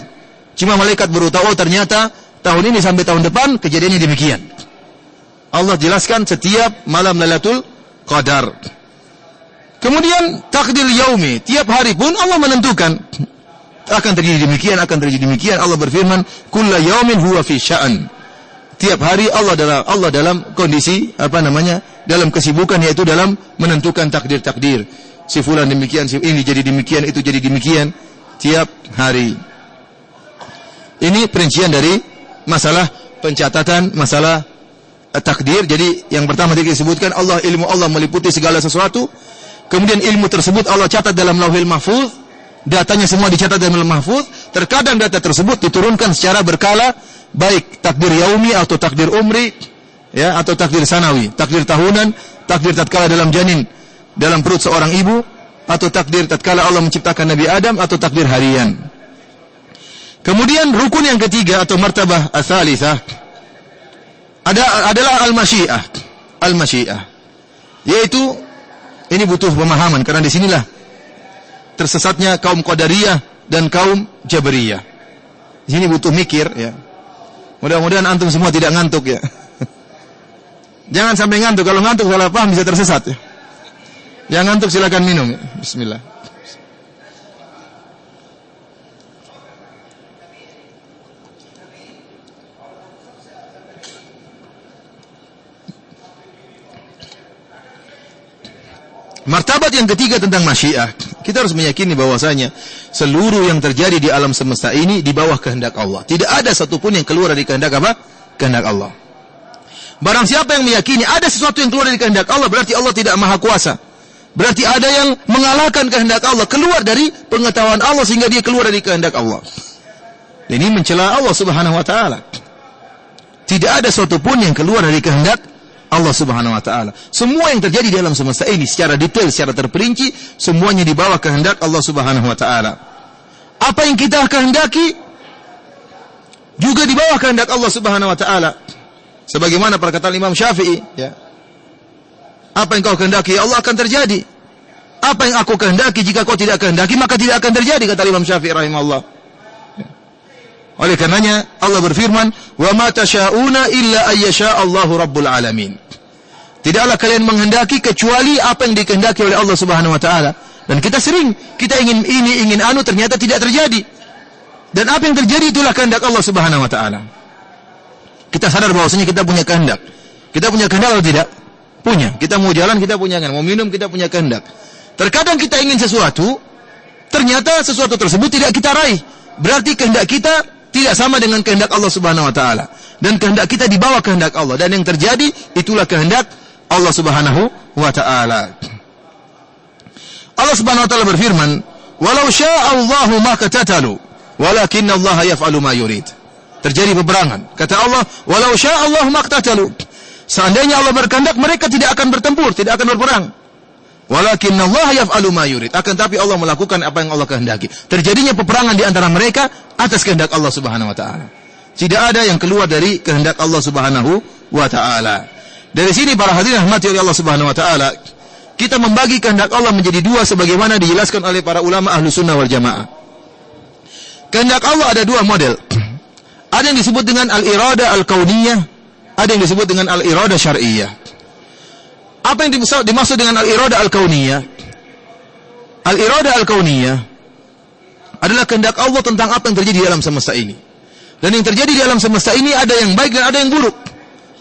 Cuma malaikat baru tahu, ternyata tahun ini sampai tahun depan kejadiannya demikian. Allah jelaskan setiap malam Lailatul Qadar. Kemudian takdir yaumi, tiap hari pun Allah menentukan akan terjadi demikian, akan terjadi demikian. Allah berfirman, "Kullu yaumin huwa fi sya'an." Tiap hari Allah dalam kondisi dalam kesibukan, yaitu dalam menentukan takdir-takdir. Si fulan demikian, si ini jadi demikian, itu jadi demikian tiap hari. Ini perincian dari masalah pencatatan, masalah takdir. Jadi yang pertama tadi disebutkan ilmu Allah meliputi segala sesuatu. Kemudian ilmu tersebut Allah catat dalam Lauhul Mahfuz. Datanya semua dicatat dalam Lauhul Mahfuz. Terkadang data tersebut diturunkan secara berkala, baik takdir yaumi atau takdir umri, atau takdir sanawi, takdir tahunan, takdir tatkala dalam janin dalam perut seorang ibu, atau takdir tatkala Allah menciptakan Nabi Adam, atau takdir harian. Kemudian rukun yang ketiga atau martabah ats-tsalitsah adalah al-masyiah. Al-masyiah, yaitu ini butuh pemahaman karena disinilah tersesatnya kaum Qadariyah dan kaum Jabariyah. Di sini butuh mikir, ya. Mudah-mudahan antum semua tidak ngantuk, ya. Jangan sampai ngantuk. Kalau ngantuk salah paham bisa tersesat ya. Yang ngantuk silakan minum. Bismillah. Martabat yang ketiga tentang masyiah. Kita harus meyakini bahwasanya seluruh yang terjadi di alam semesta ini di bawah kehendak Allah. Tidak ada satupun yang keluar dari kehendak apa? Kehendak Allah. Barang siapa yang meyakini ada sesuatu yang keluar dari kehendak Allah, berarti Allah tidak maha kuasa. Berarti ada yang mengalahkan kehendak Allah, keluar dari pengetahuan Allah sehingga dia keluar dari kehendak Allah. Ini mencela Allah Subhanahu wa taala. Tidak ada satupun yang keluar dari kehendak Allah Subhanahu wa taala. Semua yang terjadi di alam semesta ini secara detail, secara terperinci, semuanya di bawah kehendak Allah Subhanahu wa taala. Apa yang kita kehendaki juga di bawah kehendak Allah Subhanahu wa taala. Sebagaimana perkataan Imam Syafi'i, ya. Apa yang kau kehendaki ya Allah akan terjadi. Apa yang aku kehendaki jika kau tidak kehendaki maka tidak akan terjadi, kata Imam Syafi'i rahimahullah. Oleh karenanya Allah berfirman, "Wa ma tasyauna illa ayyasha Allahu rabbul alamin." Tidaklah kalian menghendaki kecuali apa yang dikehendaki oleh Allah Subhanahu wa taala. Dan kita ingin ini, ingin anu, ternyata tidak terjadi. Dan apa yang terjadi itulah kehendak Allah Subhanahu wa taala. Kita sadar bahwasanya kita punya kehendak. Kita punya kehendak atau tidak? Punya. Kita mau jalan, kita punya kehendak. Mau minum, kita punya kehendak. Terkadang kita ingin sesuatu, ternyata sesuatu tersebut tidak kita raih. Berarti kehendak kita tidak sama dengan kehendak Allah Subhanahu wa taala. Dan kehendak kita di bawah kehendak Allah. Dan yang terjadi itulah kehendak Allah Subhanahu wa taala. Allah Subhanahu wa taala berfirman, "Walau syaa Allahu ma qatatalu, walakinna Allah yaf'alu ma yurid." Terjadi peperangan. Kata Allah, "Walau syaa Allahu ma qatatalu." Seandainya Allah berkehendak, mereka tidak akan bertempur, tidak akan berperang. Walakinna Allah yaf'alu ma yurid. Akan tapi Allah melakukan apa yang Allah kehendaki. Terjadinya peperangan di antara mereka atas kehendak Allah Subhanahu wa taala. Tidak ada yang keluar dari kehendak Allah Subhanahu wa taala. Dari sini para hadirin rahmati oleh Allah Subhanahu wa taala, kita membagi kehendak Allah menjadi dua sebagaimana dijelaskan oleh para ulama ahlu sunnah wal jamaah. Kehendak Allah ada dua model. Ada yang disebut dengan al-irada al-kauniyah, ada yang disebut dengan al-irada syar'iyyah. Apa yang dimaksud dengan al-irada al-kauniyah? Al-irada al-kauniyah adalah kehendak Allah tentang apa yang terjadi di alam semesta ini. Dan yang terjadi di alam semesta ini ada yang baik dan ada yang buruk.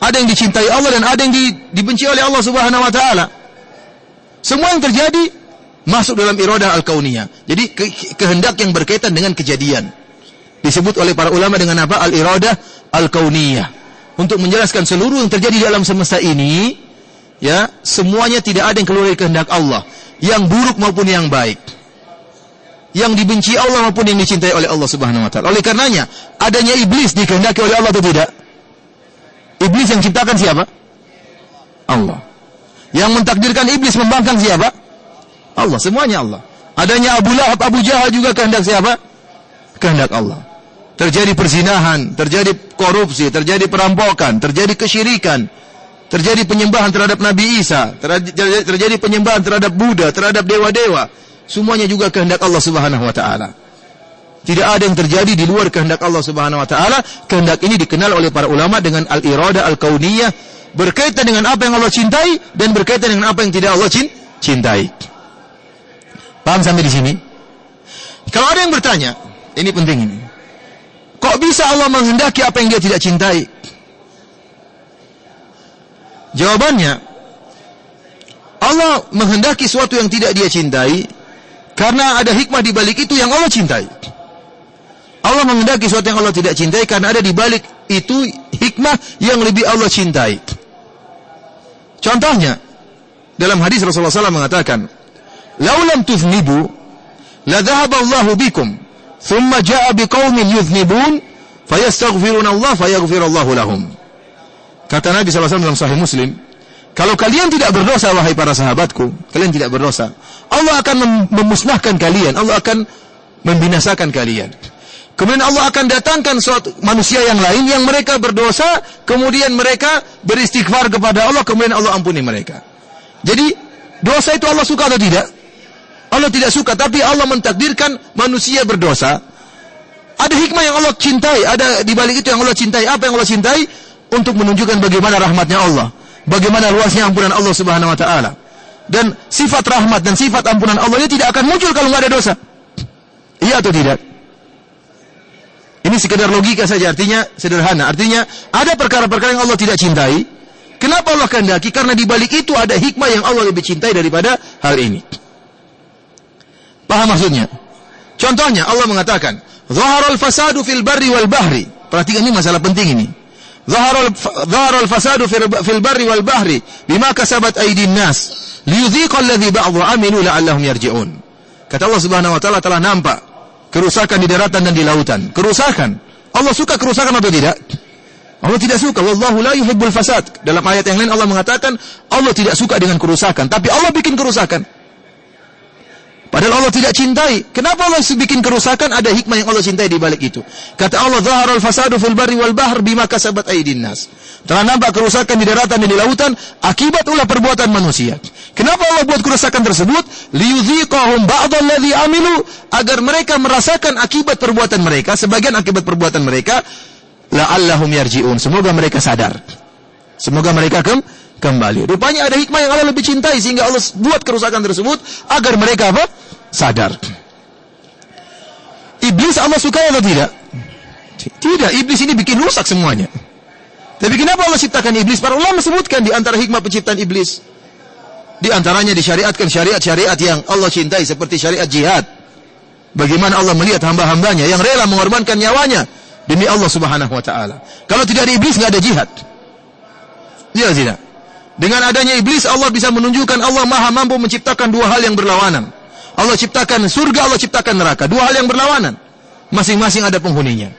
Ada yang dicintai Allah dan ada yang dibenci oleh Allah Subhanahu wa taala. Semua yang terjadi masuk dalam irada al-kauniyah. Jadi kehendak yang berkaitan dengan kejadian. Disebut oleh para ulama dengan apa? Al-irada al-kauniyah. Untuk menjelaskan seluruh yang terjadi di alam semesta ini, ya, semuanya tidak ada yang keluar dari kehendak Allah, yang buruk maupun yang baik, yang dibenci Allah maupun yang dicintai oleh Allah Subhanahu wa taala. Oleh karenanya, adanya iblis dikehendaki oleh Allah atau tidak? Iblis yang ciptakan siapa? Allah. Yang mentakdirkan iblis membangkang siapa? Allah. Semuanya Allah. Adanya Abu Lahab, Abu Jahal juga kehendak siapa? Kehendak Allah. Terjadi perzinahan, terjadi korupsi, terjadi perampokan, terjadi kesyirikan, terjadi penyembahan terhadap Nabi Isa, terjadi penyembahan terhadap Buddha, terhadap dewa-dewa. Semuanya juga kehendak Allah Subhanahu wa taala. Tidak ada yang terjadi di luar kehendak Allah Subhanahu wa taala. Kehendak ini dikenal oleh para ulama dengan al-irada al-kauniyah, berkaitan dengan apa yang Allah cintai dan berkaitan dengan apa yang tidak Allah cintai. Paham sampai di sini? Kalau ada yang bertanya, ini penting ini. Kok bisa Allah menghendaki apa yang dia tidak cintai? Jawabannya, Allah menghendaki sesuatu yang tidak dia cintai karena ada hikmah di balik itu yang Allah cintai. Allah menghendaki sesuatu yang Allah tidak cintai karena ada di balik itu hikmah yang lebih Allah cintai. Contohnya, dalam hadis Rasulullah SAW mengatakan, "Lau lam tuznibu, la dhahaba Allahu bikum, thumma ja'a biqaumin yuznibun, fayastaghfiruna Allah, fayaghfirullahu lahum." Kata Nabi SAW dalam Sahih Muslim, kalau kalian tidak berdosa, wahai para sahabatku, kalian tidak berdosa, Allah akan memusnahkan kalian, Allah akan membinasakan kalian. Kemudian Allah akan datangkan suatu manusia yang lain yang mereka berdosa, kemudian mereka beristighfar kepada Allah, kemudian Allah ampuni mereka. Jadi, dosa itu Allah suka atau tidak? Allah tidak suka, tapi Allah mentakdirkan manusia berdosa. Ada hikmah yang Allah cintai, ada di balik itu yang Allah cintai. Apa yang Allah cintai? Untuk menunjukkan bagaimana rahmatnya Allah. bagaimana luasnya ampunan Allah Subhanahu wa taala. Dan sifat rahmat dan sifat ampunan Allah ini tidak akan muncul kalau enggak ada dosa. Iya atau tidak? Ini sekedar logika saja, artinya sederhana. Artinya ada perkara-perkara yang Allah tidak cintai. Kenapa Allah kehendaki? Karena di balik itu ada hikmah yang Allah lebih cintai daripada hal ini. Paham maksudnya? Contohnya Allah mengatakan, "Zaharal fasadu fil barri wal bahri." Perhatikan ini masalah penting ini. Zaharal fasadu fil barri wal bahri bima kasabat aydin nas liyudhiqal ladzi ba'dhu amilu la'allahum yarji'un. Kata Allah Subhanahu wa taala, telah nampak kerusakan di daratan dan di lautan. Kerusakan. Allah suka kerusakan atau tidak? Allah tidak suka. Wallahu la yuhibbul fasad. Dalam ayat yang lain Allah mengatakan Allah tidak suka dengan kerusakan, tapi Allah bikin kerusakan. Padahal Allah tidak cintai. Kenapa Allah bikin kerusakan? Ada hikmah yang Allah cintai di balik itu. Kata Allah, "Zaharal fasadu fil barri wal bahr bima kasabat aydin nas." Telah nampak kerusakan di daratan dan di lautan akibat ulah perbuatan manusia. Kenapa Allah buat kerusakan tersebut? Liyudhiqahum ba'dal ladzi amilu, agar mereka merasakan akibat perbuatan mereka, sebagian akibat perbuatan mereka, la'allahum yarji'un. Semoga mereka sadar. Semoga mereka kembali. Rupanya ada hikmah yang Allah lebih cintai sehingga Allah buat kerusakan tersebut agar mereka apa? Sadar. Iblis Allah suka atau tidak? Tidak, iblis ini bikin rusak semuanya. Tapi kenapa Allah ciptakan iblis? Para ulama sebutkan di antara hikmah penciptaan iblis, di antaranya disyariatkan syariat-syariat yang Allah cintai seperti syariat jihad. Bagaimana Allah melihat hamba-hambanya yang rela mengorbankan nyawanya demi Allah Subhanahu wa taala. Kalau tidak ada iblis enggak ada jihad. Iya tidak? Dengan adanya iblis Allah bisa menunjukkan Allah Maha mampu menciptakan dua hal yang berlawanan. Allah ciptakan surga, Allah ciptakan neraka. Dua hal yang berlawanan. Masing-masing ada penghuninya.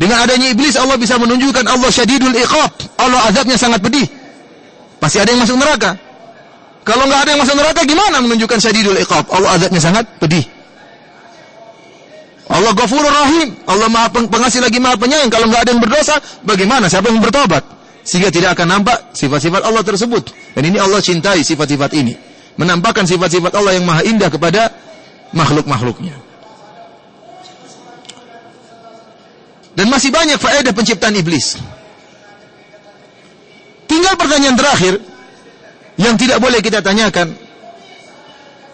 Dengan adanya iblis Allah bisa menunjukkan Allah syadidul iqab. Allah azabnya sangat pedih. Pasti ada yang masuk neraka. Kalau enggak ada yang masuk neraka gimana menunjukkan syadidul iqab? Allah azabnya sangat pedih. Allah Ghafurur Rahim. Allah Maha Pengasih lagi Maha Penyayang. Kalau enggak ada yang berdosa, bagaimana? Siapa yang bertobat? Sehingga tidak akan nampak sifat-sifat Allah tersebut. Dan ini Allah cintai sifat-sifat ini. Menampakkan sifat-sifat Allah yang maha indah kepada makhluk-makhluknya. Dan masih banyak faedah penciptaan iblis. Tinggal pertanyaan terakhir yang tidak boleh kita tanyakan.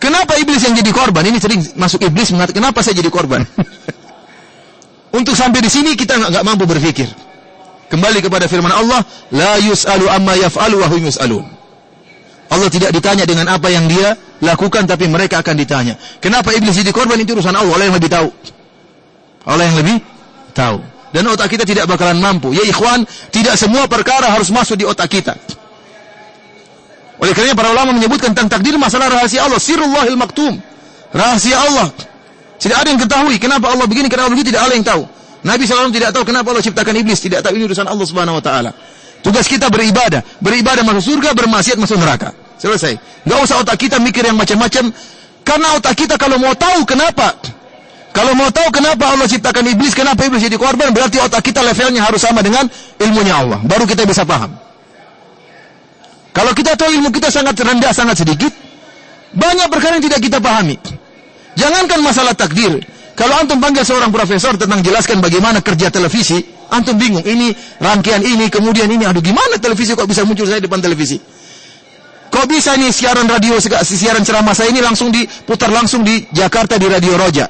Kenapa iblis yang jadi korban? Ini sering masuk iblis mengatakan, kenapa saya jadi korban? Untuk sampai di sini kita nggak mampu berpikir. Kembali kepada firman Allah, la yus'alu amma yaf'alu wa hum yus'alun. Allah tidak ditanya dengan apa yang dia lakukan, tapi mereka akan ditanya. Kenapa iblis jadi korban? Itu urusan Allah. Allah yang lebih tahu. Allah yang lebih tahu. Dan otak kita tidak bakalan mampu. Ya ikhwan, tidak semua perkara harus masuk di otak kita. Oleh karena para ulama menyebutkan tentang takdir masalah rahasia Allah. Sirullahil maktum. Rahasia Allah. Tidak ada yang ketahui. Kenapa Allah begini, kenapa begitu, tidak ada yang tahu. Nabi SAW tidak tahu kenapa Allah ciptakan iblis. Tidak tahu, ini urusan Allah Subhanahu wa taala. Tugas kita beribadah. Beribadah masuk surga, bermaksiat masuk neraka. Selesai. Enggak usah otak kita mikir yang macam-macam. Karena otak kita kalau mau tahu kenapa Allah ciptakan iblis, kenapa iblis jadi korban, berarti otak kita levelnya harus sama dengan ilmunya Allah. Baru kita bisa paham. Kalau kita tahu ilmu kita sangat rendah, sangat sedikit, banyak perkara yang tidak kita pahami. Jangankan masalah takdir. Kalau antum panggil seorang profesor tentang jelaskan bagaimana kerja televisi, antum bingung. Ini rangkaian ini, kemudian ini. Aduh, gimana televisi kok bisa muncul saya depan televisi? Kok bisa nih siaran radio, siaran ceramah saya ini langsung diputar langsung di Jakarta di Radio Roja?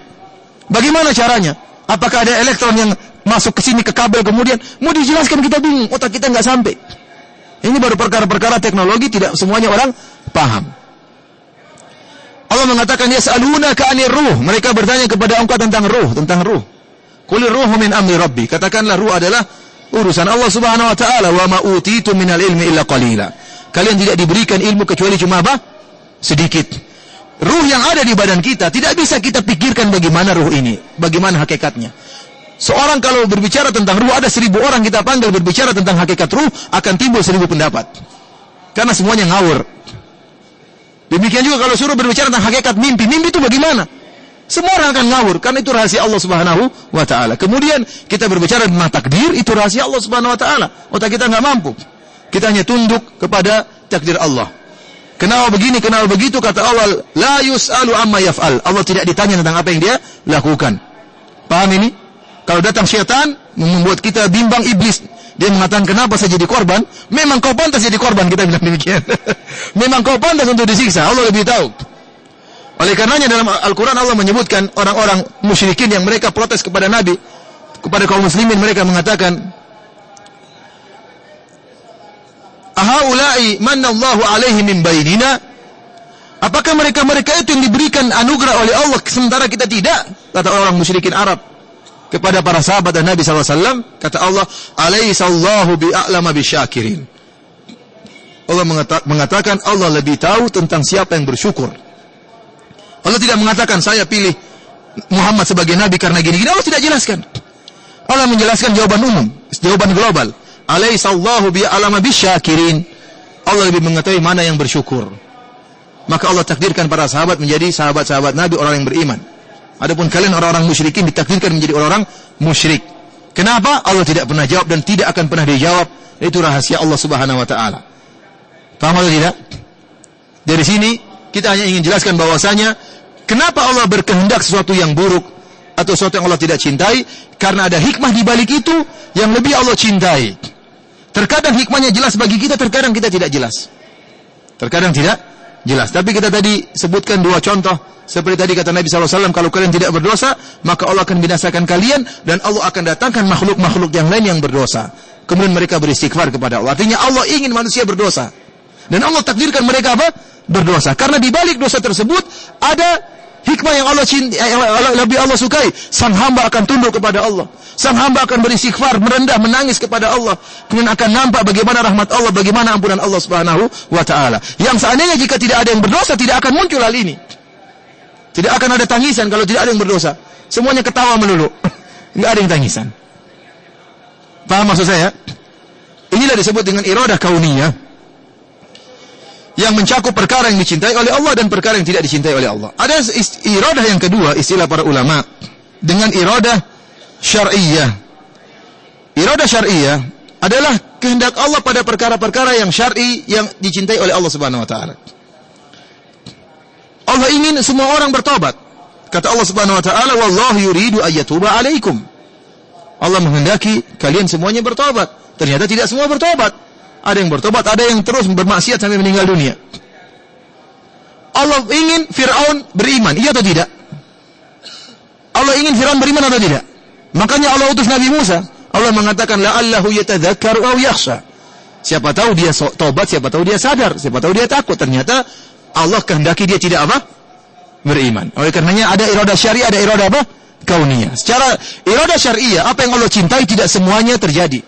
Bagaimana caranya? Apakah ada elektron yang masuk ke sini ke kabel kemudian mau dijelaskan, kita bingung, otak kita nggak sampai. Ini baru perkara-perkara teknologi, tidak semuanya orang paham. Allah mengatakan yas'alunaka 'anir ruh. Mereka bertanya kepada engkau tentang ruh. Qulir ruhu min amri rabbi. Katakanlah ruh adalah urusan Allah Subhanahu wa taala. Wa ma utitu minal ilmi illa qalila. Kalian tidak diberikan ilmu kecuali cuma apa? Sedikit. Ruh yang ada di badan kita tidak bisa kita pikirkan bagaimana ruh ini, bagaimana hakikatnya. Seorang kalau berbicara tentang ruh, ada 1000 orang kita panggil berbicara tentang hakikat ruh, akan timbul 1000 pendapat. Karena semuanya ngawur. Demikian juga kalau suruh berbicara tentang hakikat mimpi itu bagaimana? Semua orang akan ngawur, karena itu rahasia Allah Subhanahu wa taala. Kemudian kita berbicara tentang takdir, itu rahasia Allah Subhanahu wa taala. Otak kita enggak mampu. Kita hanya tunduk kepada takdir Allah. Kenapa begini, kenapa begitu, kata Allah, la yus'alu amma yaf'al. Allah tidak ditanya tentang apa yang dia lakukan. Paham ini? Kalau datang syaitan membuat kita bimbang, iblis Dia mengatakan, kenapa saya jadi korban? Memang kau pantas jadi korban, kita bilang demikian. Memang kau pantas untuk disiksa, Allah lebih tahu. Oleh karenanya dalam Al-Quran Allah menyebutkan orang-orang musyrikin yang mereka protes kepada Nabi, kepada kaum muslimin, mereka mengatakan, ahaulai manallahu alaihi min bainina? Apakah mereka-mereka itu yang diberikan anugerah oleh Allah sementara kita tidak? Kata orang musyrikin Arab kepada para sahabat dan Nabi SAW, kata Allah, alaihissallahu bi'a'lama bisyakirin. Allah mengatakan Allah lebih tahu tentang siapa yang bersyukur. Allah tidak mengatakan saya pilih Muhammad sebagai Nabi karena gini-gini. Allah tidak jelaskan. Allah menjelaskan jawaban umum, jawaban global. Alaihissallahu bi'a'lama bisyakirin. Allah lebih mengetahui mana yang bersyukur. Maka Allah takdirkan para sahabat menjadi sahabat-sahabat Nabi, orang yang beriman. Adapun kalian orang-orang musyrikin ditakdirkan menjadi orang-orang musyrik. Kenapa? Allah tidak pernah jawab dan tidak akan pernah dijawab. Itu rahasia Allah Subhanahu wa taala. Paham atau tidak? Dari sini kita hanya ingin jelaskan bahwasanya kenapa Allah berkehendak sesuatu yang buruk atau sesuatu yang Allah tidak cintai, karena ada hikmah di balik itu yang lebih Allah cintai. Terkadang hikmahnya jelas bagi kita, terkadang kita tidak jelas. Terkadang tidak jelas. Tapi kita tadi sebutkan dua contoh. Seperti tadi kata Nabi SAW, kalau kalian tidak berdosa, maka Allah akan binasakan kalian, dan Allah akan datangkan makhluk-makhluk yang lain yang berdosa. Kemudian mereka beristighfar kepada Allah. Artinya Allah ingin manusia berdosa. Dan Allah takdirkan mereka apa? Berdosa. Karena di balik dosa tersebut, ada hikmah yang Allah cintai, yang lebih Allah sukai. Sang hamba akan tunduk kepada Allah. Sang hamba akan beristighfar, merendah, menangis kepada Allah. Kemudian akan nampak bagaimana rahmat Allah, bagaimana ampunan Allah Subhanahu wa taala. Yang seandainya jika tidak ada yang berdosa, tidak akan muncul hal ini. Tidak akan ada tangisan kalau tidak ada yang berdosa. Semuanya ketawa melulu. Enggak ada yang tangisan. Paham maksud saya? Inilah disebut dengan iradah kauniyah, yang mencakup perkara yang dicintai oleh Allah dan perkara yang tidak dicintai oleh Allah. Ada iradah yang kedua, istilah para ulama, dengan iradah syar'iyah. Iradah syar'iyah adalah kehendak Allah pada perkara-perkara yang syar'i yang dicintai oleh Allah Subhanahu wa taala. Allah ingin semua orang bertobat. Kata Allah Subhanahu wa taala, wallahu yuridu ayyatuba alaikum. Allah menghendaki kalian semuanya bertobat. Ternyata tidak semua bertobat. Ada yang bertobat, ada yang terus bermaksiat sampai meninggal dunia. Allah ingin Fir'aun beriman, iya atau tidak? Allah ingin Fir'aun beriman atau tidak? Makanya Allah utus Nabi Musa. Allah mengatakan, la'allahu yatadzakkaru aw yakhsha. Siapa tahu dia tobat, siapa tahu dia sadar, siapa tahu dia takut. Ternyata Allah kehendaki dia tidak apa? Beriman. Oleh karenanya ada iradah syariah, ada iradah apa? Kauniyah. Secara iradah syariah, apa yang Allah cintai tidak semuanya terjadi.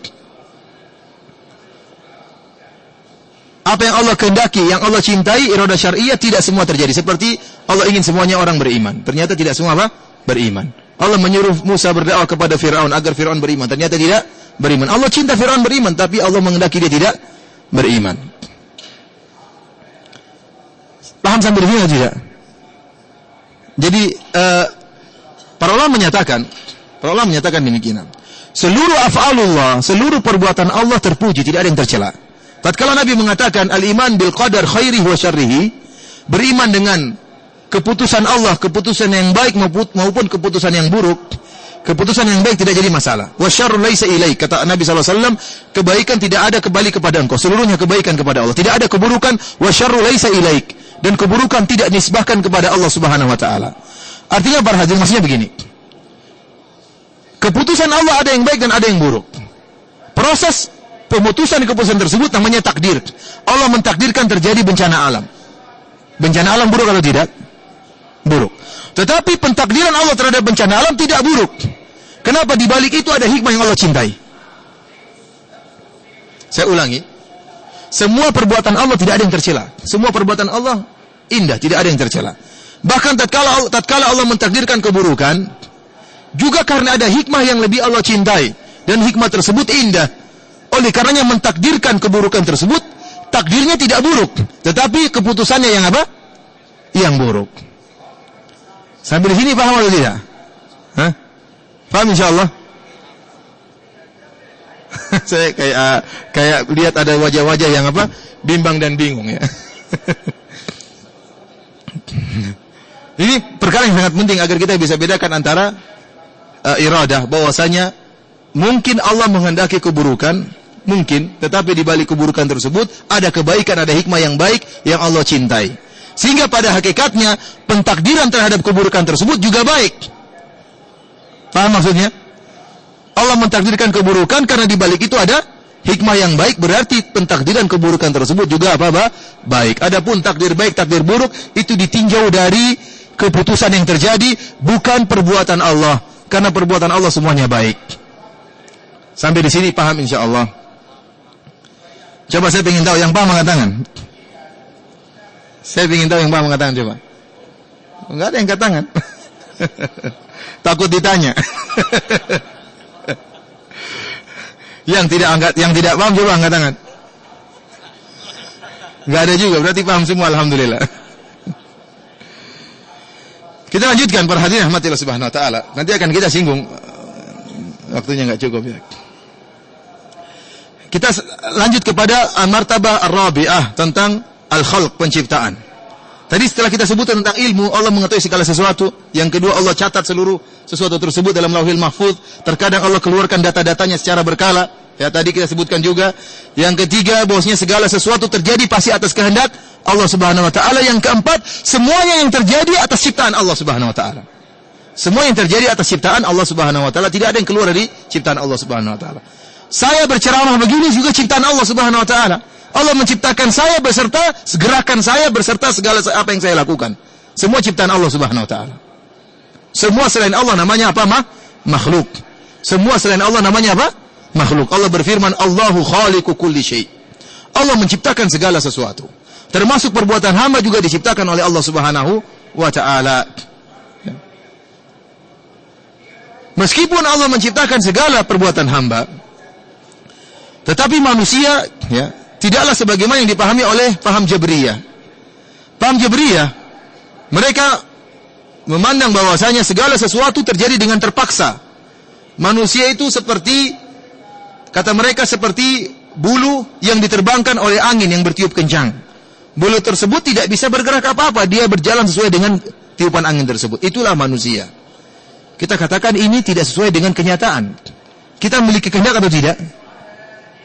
Apa yang Allah kehendaki, yang Allah cintai, iradah syariah tidak semua terjadi. Seperti Allah ingin semuanya orang beriman. Ternyata tidak semua apa? Beriman. Allah menyuruh Musa berdakwah kepada Fir'aun agar Fir'aun beriman. Ternyata tidak beriman. Allah cinta Fir'aun beriman, tapi Allah menghendaki dia tidak beriman. Paham sampai di sini atau tidak? Jadi para ulama menyatakan demikian. Seluruh af'alullah, seluruh perbuatan Allah terpuji, tidak ada yang tercela. Tatkala Nabi mengatakan al-iman bil qadar khairihi wa syarrihi, beriman dengan keputusan Allah, keputusan yang baik maupun keputusan yang buruk. Keputusan yang baik tidak jadi masalah. Wa syarru laisa ilaik, kata Nabi SAW, kebaikan tidak ada kembali kepada engkau, seluruhnya kebaikan kepada Allah. Tidak ada keburukan, wa syarru laisa ilaik, dan keburukan tidak nisbahkan kepada Allah Subhanahu wa taala. Artinya para hadirin, maksudnya begini. Keputusan Allah ada yang baik dan ada yang buruk. Proses pemutusan keputusan tersebut namanya takdir. Allah mentakdirkan terjadi bencana alam. Bencana alam buruk atau tidak? Buruk. Tetapi pentakdiran Allah terhadap bencana alam tidak buruk. Kenapa? Di balik itu ada hikmah yang Allah cintai. Saya ulangi. Semua perbuatan Allah tidak ada yang tercela. Semua perbuatan Allah indah, tidak ada yang tercela. Bahkan tatkala Allah mentakdirkan keburukan, juga karena ada hikmah yang lebih Allah cintai, dan hikmah tersebut indah. Oleh karenanya mentakdirkan keburukan tersebut, takdirnya tidak buruk, tetapi keputusannya yang apa? Yang buruk. Sampai di sini paham atau tidak? Hah? Paham insyaallah? Saya kayak lihat ada wajah-wajah yang apa? Bimbang dan bingung ya. Ini perkara yang sangat penting agar kita bisa bedakan antara iradah, bahwasanya mungkin Allah menghendaki keburukan, mungkin, tetapi di balik keburukan tersebut ada kebaikan, ada hikmah yang baik yang Allah cintai. Sehingga pada hakikatnya pentakdiran terhadap keburukan tersebut juga baik. Paham maksudnya? Allah mentakdirkan keburukan karena di balik itu ada hikmah yang baik, berarti pentakdiran keburukan tersebut juga baik. Adapun takdir baik, takdir buruk itu ditinjau dari keputusan yang terjadi, bukan perbuatan Allah. Karena perbuatan Allah semuanya baik. Sampai di sini paham insyaallah. Coba saya ingin tahu yang paham angkat tangan. Saya ingin tahu yang paham angkat tangan coba. Enggak ada yang angkat tangan. Takut ditanya. Yang tidak paham coba angkat tangan. Enggak ada juga, berarti paham semua alhamdulillah. Kita lanjutkan para hadirin rahmatillah subhanahu wa taala. Nanti akan kita singgung, waktunya enggak cukup ya. Kita lanjut kepada martabah ar-rabi'ah tentang al-khalq, penciptaan. Tadi setelah kita sebutkan tentang ilmu, Allah mengetahui segala sesuatu. Yang kedua, Allah catat seluruh sesuatu tersebut dalam Lauhil Mahfuz. Terkadang Allah keluarkan data-datanya secara berkala. Ya, tadi kita sebutkan juga. Yang ketiga, bahwasanya segala sesuatu terjadi pasti atas kehendak Allah Subhanahu wa taala. Yang keempat, semuanya yang terjadi atas ciptaan Allah Subhanahu wa taala. Semua yang terjadi atas ciptaan Allah Subhanahu wa taala, tidak ada yang keluar dari ciptaan Allah Subhanahu wa taala. Saya berceramah begini juga ciptaan Allah Subhanahu wa taala. Allah menciptakan saya beserta gerakan saya beserta segala apa yang saya lakukan. Semua ciptaan Allah Subhanahu wa taala. Semua selain Allah namanya apa? Makhluk. Semua selain Allah namanya apa? Makhluk. Allah berfirman, Allahu khaliqu kulli syai'. Allah menciptakan segala sesuatu. Termasuk perbuatan hamba juga diciptakan oleh Allah Subhanahu wa taala. Meskipun Allah menciptakan segala perbuatan hamba, tetapi manusia ya, tidaklah sebagaimana yang dipahami oleh paham Jabriyah. Paham Jabriyah, mereka memandang bahwasanya segala sesuatu terjadi dengan terpaksa. Manusia itu seperti, kata mereka, seperti bulu yang diterbangkan oleh angin yang bertiup kencang. Bulu tersebut tidak bisa bergerak apa-apa, dia berjalan sesuai dengan tiupan angin tersebut. Itulah manusia. Kita katakan ini tidak sesuai dengan kenyataan. Kita memiliki kehendak atau tidak?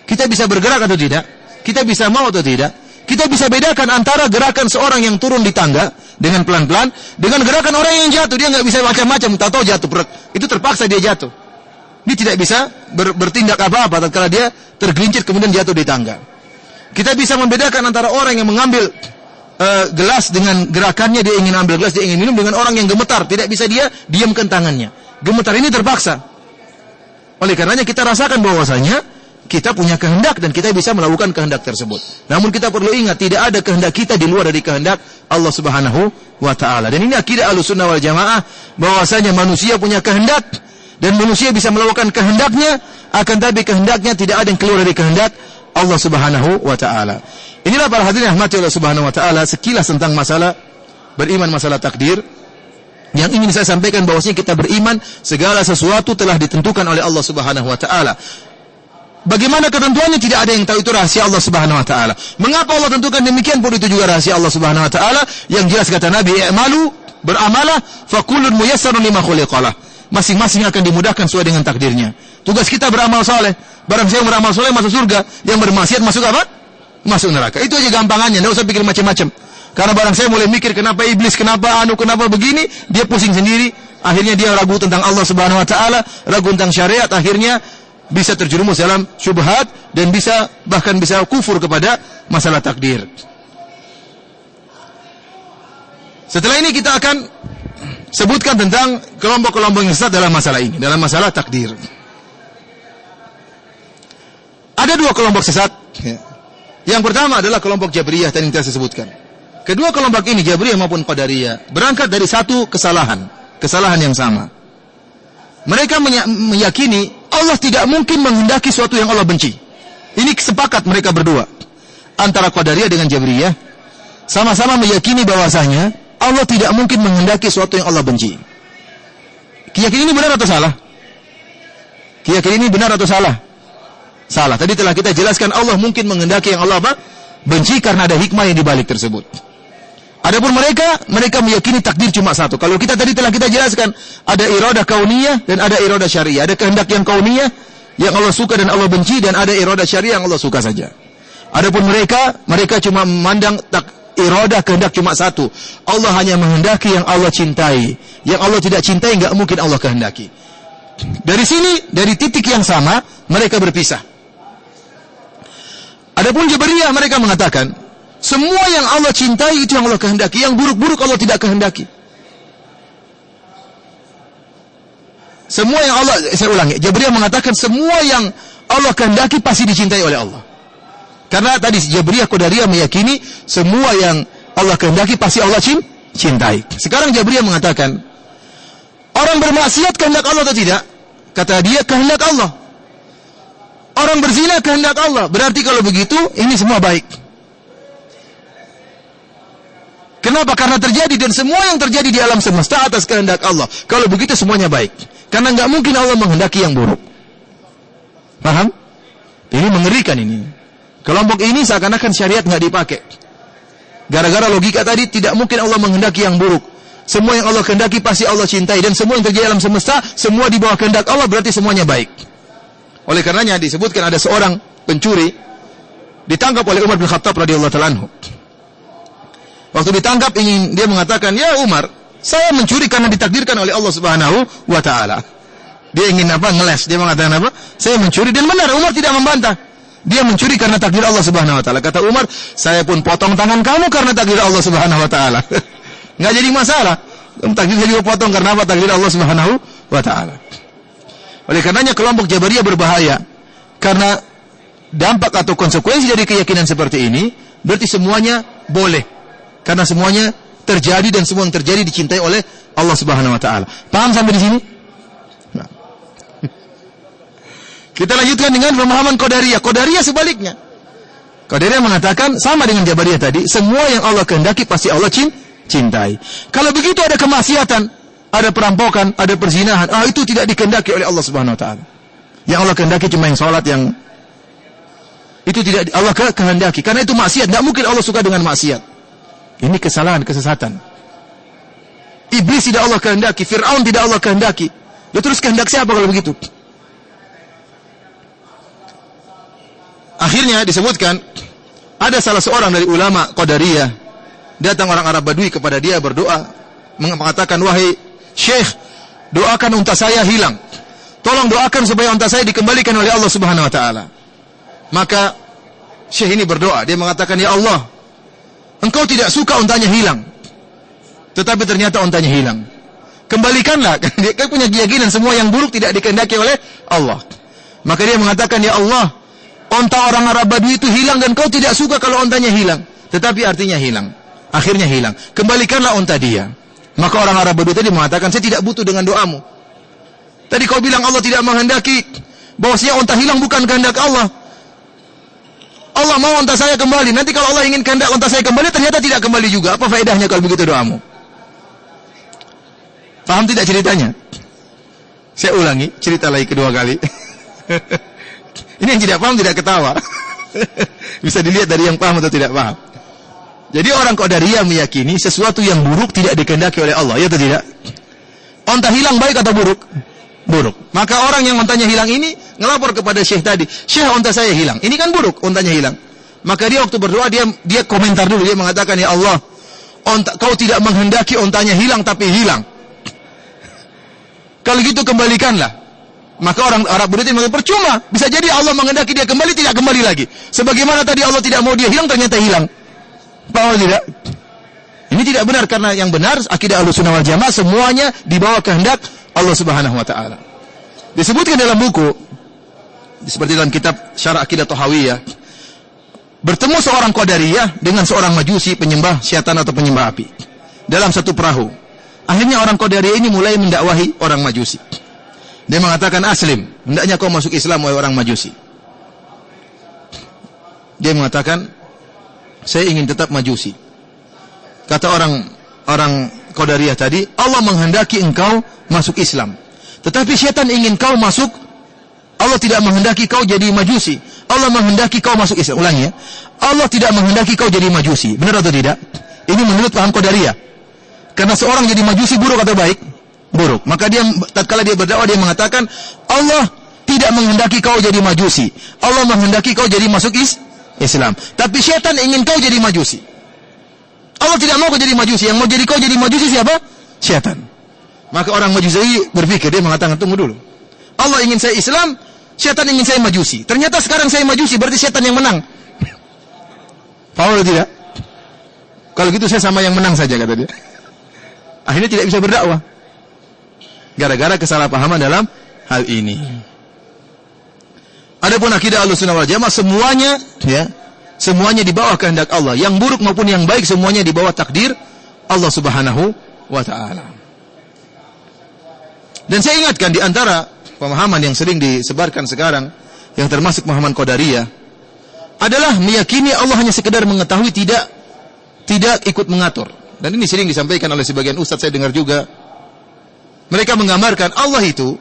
Kita bisa bergerak atau tidak? Kita bisa mau atau tidak? Kita bisa bedakan antara gerakan seorang yang turun di tangga dengan pelan-pelan dengan gerakan orang yang jatuh. Dia nggak bisa macam-macam, tahu jatuh. Itu terpaksa dia jatuh. Dia tidak bisa bertindak apa-apa tatkala dia tergelincir kemudian jatuh di tangga. Kita bisa membedakan antara orang yang mengambil gelas dengan gerakannya, dia ingin ambil gelas, dia ingin minum, dengan orang yang gemetar. Tidak bisa dia diamkan tangannya. Gemetar ini terpaksa. Oleh karenanya kita rasakan bahwasanya kita punya kehendak dan kita bisa melakukan kehendak tersebut. Namun kita perlu ingat, tidak ada kehendak kita di luar dari kehendak Allah Subhanahu wa taala. Dan ini akidah Ahlussunnah wal Jamaah, bahwasanya manusia punya kehendak dan manusia bisa melakukan kehendaknya, akan tapi kehendaknya tidak ada yang keluar dari kehendak Allah Subhanahu wa taala. Inilah para hadirin rahmati Allah Subhanahu wa taala sekilas tentang masalah beriman, masalah takdir. Yang ingin saya sampaikan bahwasanya kita beriman segala sesuatu telah ditentukan oleh Allah Subhanahu wa taala. Bagaimana ketentuannya tidak ada yang tahu, itu rahasia Allah Subhanahu wa taala. Mengapa Allah tentukan demikian pun itu juga rahasia Allah Subhanahu wa taala. Yang jelas kata Nabi, "I'malu", beramalah, fa kullun muyassarun lima khuliqalah. Masing-masing akan dimudahkan sesuai dengan takdirnya. Tugas kita beramal saleh. Barang siapa beramal saleh masuk surga, yang bermaksiat masuk apa? Masuk neraka. Itu aja gampangannya, enggak usah pikir macam-macam. Karena barang saya mulai mikir kenapa iblis, kenapa begini, dia pusing sendiri, akhirnya dia ragu tentang Allah Subhanahu wa taala, ragu tentang syariat, akhirnya bisa terjerumus dalam syubhat dan bahkan bisa kufur kepada masalah takdir. Setelah ini kita akan sebutkan tentang kelompok-kelompok yang sesat dalam masalah ini, dalam masalah takdir. Ada dua kelompok sesat. Yang pertama adalah kelompok Jabriyah tadi yang saya sebutkan. Kedua kelompok ini, Jabriyah maupun Qadariyah, berangkat dari satu kesalahan yang sama. Mereka meyakini Allah tidak mungkin menghendaki sesuatu yang Allah benci. Ini sepakat mereka berdua. Antara Qadariyah dengan Jabriyah sama-sama meyakini bahwasanya Allah tidak mungkin menghendaki sesuatu yang Allah benci. Keyakinan ini benar atau salah? Keyakinan ini benar atau salah? Salah. Tadi telah kita jelaskan Allah mungkin menghendaki yang Allah benci karena ada hikmah yang dibalik tersebut. Adapun mereka meyakini takdir cuma satu. Kalau kita tadi telah kita jelaskan, ada iradah kauniyah dan ada iradah syariah. Ada kehendak yang kauniyah yang Allah suka dan Allah benci, dan ada iradah syariah yang Allah suka saja. Adapun mereka cuma memandang iradah kehendak cuma satu. Allah hanya menghendaki yang Allah cintai. Yang Allah tidak cintai enggak mungkin Allah kehendaki. Dari sini, dari titik yang sama, mereka berpisah. Adapun Jabariyah, mereka mengatakan semua yang Allah cintai itu yang Allah kehendaki, yang buruk-buruk Allah tidak kehendaki. Semua yang Allah, saya ulangi, Jabariyah mengatakan semua yang Allah kehendaki pasti dicintai oleh Allah. Karena tadi Jabariyah Qadariyah meyakini semua yang Allah kehendaki pasti Allah cintai. Sekarang Jabariyah mengatakan orang bermaksiat kehendak Allah atau tidak? Kata dia kehendak Allah. Orang berzina kehendak Allah. Berarti kalau begitu ini semua baik. Kenapa? Karena terjadi, dan semua yang terjadi di alam semesta atas kehendak Allah. Kalau begitu semuanya baik. Karena nggak mungkin Allah menghendaki yang buruk. Paham? Ini mengerikan ini. Kelompok ini seakan-akan syariat nggak dipakai. Gara-gara logika tadi, tidak mungkin Allah menghendaki yang buruk. Semua yang Allah kehendaki pasti Allah cintai, dan semua yang terjadi alam semesta semua di bawah kehendak Allah, berarti semuanya baik. Oleh karenanya disebutkan ada seorang pencuri ditangkap oleh Umar bin Khattab radhiyallahu ta'ala anhu. Waktu ditangkap dia mengatakan, "Ya Umar, saya mencuri karena ditakdirkan oleh Allah Subhanahu wa taala." Dia ingin ngeles. Dia mengatakan apa? Saya mencuri, dan benar Umar tidak membantah. Dia mencuri karena takdir Allah Subhanahu wa taala. Kata Umar, "Saya pun potong tangan kamu karena takdir Allah Subhanahu wa taala." Enggak jadi masalah. Takdir saya juga potong karena apa? Takdir Allah Subhanahu wa taala. Oleh karenanya kelompok Jabariyah berbahaya. Karena dampak atau konsekuensi dari keyakinan seperti ini, berarti semuanya boleh. Karena semuanya terjadi, dan semua yang terjadi dicintai oleh Allah Subhanahu wa taala. Paham sampai di sini? Nah. Kita lanjutkan dengan pemahaman Qadariyah. Qadariyah sebaliknya. Qadariyah mengatakan sama dengan Jabariyah tadi, semua yang Allah kehendaki pasti Allah cintai. Kalau begitu ada kemaksiatan, ada perampokan, ada perzinahan, itu tidak dikehendaki oleh Allah Subhanahu wa taala. Yang Allah kehendaki cuma yang salat, yang itu tidak Allah kehendaki. Karena itu maksiat, enggak mungkin Allah suka dengan maksiat. Ini kesalahan, kesesatan. Iblis tidak Allah kehendaki, Fir'aun tidak Allah kehendaki. Lalu terus kehendak siapa kalau begitu? Akhirnya disebutkan ada salah seorang dari ulama Qadariyah, datang orang Arab Badui kepada dia berdoa, mengatakan, "Wahai Syekh, doakan unta saya hilang. Tolong doakan supaya unta saya dikembalikan oleh Allah Subhanahu wa taala." Maka Syekh ini berdoa, dia mengatakan, "Ya Allah, Engkau tidak suka untanya hilang." Tetapi ternyata untanya hilang. Kembalikanlah. Dia punya keyakinan semua yang buruk tidak dikehendaki oleh Allah. Maka dia mengatakan, "Ya Allah, unta orang Arab Badui itu hilang, dan Kau tidak suka kalau untanya hilang." Tetapi artinya hilang. Akhirnya hilang. Kembalikanlah unta dia. Maka orang Arab Badui tadi mengatakan, "Saya tidak butuh dengan doamu. Tadi kau bilang Allah tidak menghendaki, bahwasanya unta hilang bukan kehendak Allah. Allah mau unta saya kembali. Nanti kalau Allah ingin kehendak unta saya kembali, ternyata tidak kembali juga. Apa faedahnya kalau begitu doamu?" Paham tidak ceritanya? Saya ulangi, cerita lagi kedua kali. Ini yang tidak paham tidak ketawa. Bisa dilihat dari yang paham atau tidak paham. Jadi orang Qadariyah meyakini sesuatu yang buruk tidak dikehendaki oleh Allah, ya atau tidak? Unta hilang baik atau buruk? Buruk. Maka orang yang untanya hilang ini ngelapor kepada Syekh tadi, "Syekh, unta saya hilang." Ini kan buruk, untanya hilang. Maka dia waktu berdoa dia komentar dulu, dia mengatakan, "Ya Allah, Kau tidak menghendaki untanya hilang, tapi hilang. Kalau gitu kembalikanlah." Maka orang Arab Badui mengatakan, "Percuma, bisa jadi Allah menghendaki dia kembali, tidak kembali lagi. Sebagaimana tadi Allah tidak mau dia hilang, ternyata hilang." Paham tidak? Ini tidak benar, karena yang benar akidah Ahlussunnah wal Jamaah semuanya di bawah kehendak Allah Subhanahu wa taala. Disebutkan dalam buku seperti dalam kitab Syarah Aqidah Thahawiyah, bertemu seorang Qadariyah dengan seorang Majusi penyembah syaitan atau penyembah api dalam satu perahu. Akhirnya orang Qadariyah ini mulai mendakwahi orang Majusi. Dia mengatakan, "Aslim, hendaknya kau masuk Islam wahai orang Majusi." Dia mengatakan, "Saya ingin tetap Majusi." Kata orang Qadariyah tadi, "Allah menghendaki engkau masuk Islam. Tetapi syaitan ingin kau masuk, Allah tidak menghendaki kau jadi Majusi. Allah menghendaki kau masuk Islam." Ulangi ya. Allah tidak menghendaki kau jadi Majusi. Benar atau tidak? Ini menurut paham Qadariyah. Karena seorang jadi Majusi buruk atau baik? Buruk. Maka dia tatkala dia berdakwah dia mengatakan, Allah tidak menghendaki kau jadi majusi. Allah menghendaki kau jadi masuk Islam. Tapi syaitan ingin kau jadi majusi. Allah tidak mau kau jadi majusi. Yang mau jadi kau jadi majusi siapa? Syaitan. Maka orang majusi berpikir, dia mengatakan, tunggu dulu. Allah ingin saya Islam, syaitan ingin saya majusi. Ternyata sekarang saya majusi, berarti syaitan yang menang. Paham atau tidak? Kalau gitu saya sama yang menang saja, kata dia. Akhirnya tidak bisa berdakwah. Gara-gara kesalahpahaman dalam hal ini. Adapun akidah Ahlussunnah wal Jamaah semuanya di bawah kehendak Allah. Yang buruk maupun yang baik semuanya di bawah takdir Allah Subhanahu wa taala. Dan saya ingatkan di antara pemahaman yang sering disebarkan sekarang yang termasuk pemahaman Qadariyah adalah meyakini Allah hanya sekedar mengetahui, tidak ikut mengatur. Dan ini sering disampaikan oleh sebagian ustaz, saya dengar juga. Mereka menggambarkan Allah itu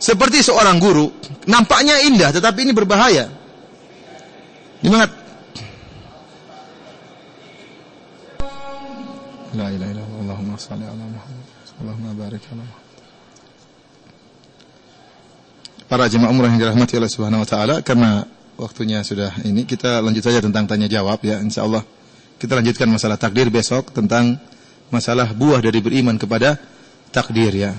seperti seorang guru, nampaknya indah tetapi ini berbahaya. Semangat. La ilaha illallah, Allahumma shalli ala Muhammad, Allahumma barik ala Muhammad. Para jemaah umrah yang dirahmati Allah Subhanahu wa taala, karena waktunya sudah ini, kita lanjut saja tentang tanya jawab ya, insyaallah. Kita lanjutkan masalah takdir besok, tentang masalah buah dari beriman kepada takdir ya.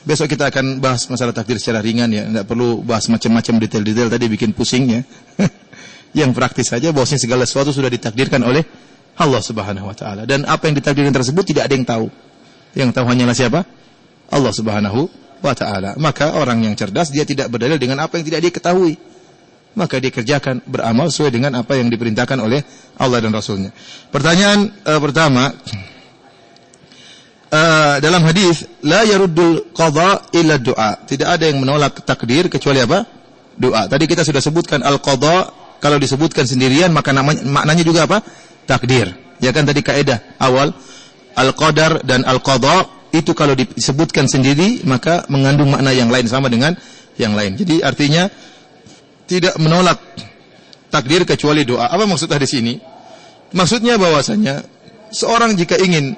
Besok kita akan bahas masalah takdir secara ringan ya, tidak perlu bahas macam-macam detail-detail tadi bikin pusing ya. Yang praktis saja, bahwasanya segala sesuatu sudah ditakdirkan oleh Allah Subhanahu wa taala, dan apa yang ditakdirkan tersebut tidak ada yang tahu. Yang tahu hanyalah siapa? Allah Subhanahu wa taala. Maka orang yang cerdas dia tidak berdalil dengan apa yang tidak dia ketahui. Maka dia kerjakan, beramal sesuai dengan apa yang diperintahkan oleh Allah dan Rasulnya. Pertanyaan pertama, dalam hadis la yaruddul qada illa du'a. Tidak ada yang menolak takdir kecuali apa? Doa. Tadi kita sudah sebutkan al-qada, kalau disebutkan sendirian maka maknanya juga apa? Takdir. Ya kan tadi kaidah awal al-qadar dan al-qada itu kalau disebutkan sendiri maka mengandung makna yang lain sama dengan yang lain. Jadi artinya tidak menolak takdir kecuali doa. Apa maksud hadis ini? Maksudnya bahwasanya seorang jika ingin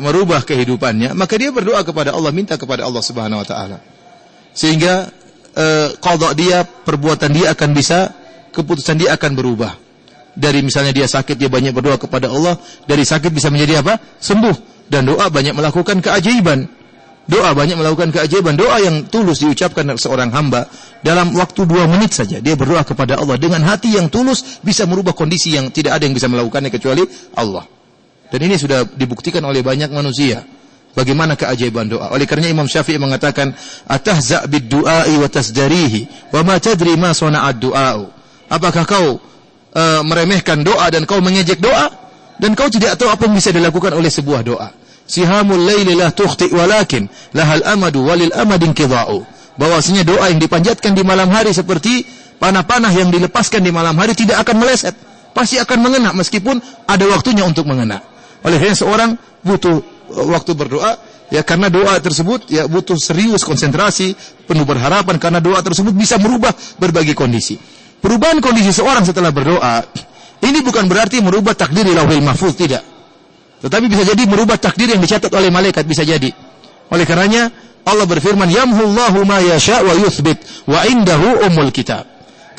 merubah kehidupannya, maka dia berdoa kepada Allah, minta kepada Allah Subhanahu wa taala. Sehingga qada dia, perbuatan dia akan bisa, keputusan dia akan berubah. Dari misalnya dia sakit, dia banyak berdoa kepada Allah, dari sakit bisa menjadi apa? Sembuh. Dan doa banyak melakukan keajaiban. Doa banyak melakukan keajaiban. Doa yang tulus diucapkan seorang hamba dalam waktu 2 menit saja, dia berdoa kepada Allah dengan hati yang tulus, bisa merubah kondisi yang tidak ada yang bisa melakukannya kecuali Allah. Dan ini sudah dibuktikan oleh banyak manusia bagaimana keajaiban doa. Oleh karena Imam Syafi'i mengatakan, atahza' bid-du'ai wa tasdarihi wa ma tadri ma sana'ad du'a'u. Apakah kau meremehkan doa dan kau mengejek doa dan kau tidak tahu apa yang bisa dilakukan oleh sebuah doa. Sihamul laili la tukhti walakin lahal amadu walil amadin qida'u. Bahwasanya doa yang dipanjatkan di malam hari seperti panah-panah yang dilepaskan di malam hari tidak akan meleset, pasti akan mengena meskipun ada waktunya untuk mengena. Oleh karena seorang butuh waktu berdoa ya, karena doa tersebut ya butuh serius konsentrasi, penuh berharapan karena doa tersebut bisa merubah berbagai kondisi. Perubahan kondisi seorang setelah berdoa ini bukan berarti merubah takdir di Lauhil Mahfuz, tidak. Tetapi bisa jadi merubah takdir yang dicatat oleh malaikat, bisa jadi. Oleh karenanya Allah berfirman, yamhullahu ma yasha wa yuthbit wa indahu ummul kitab.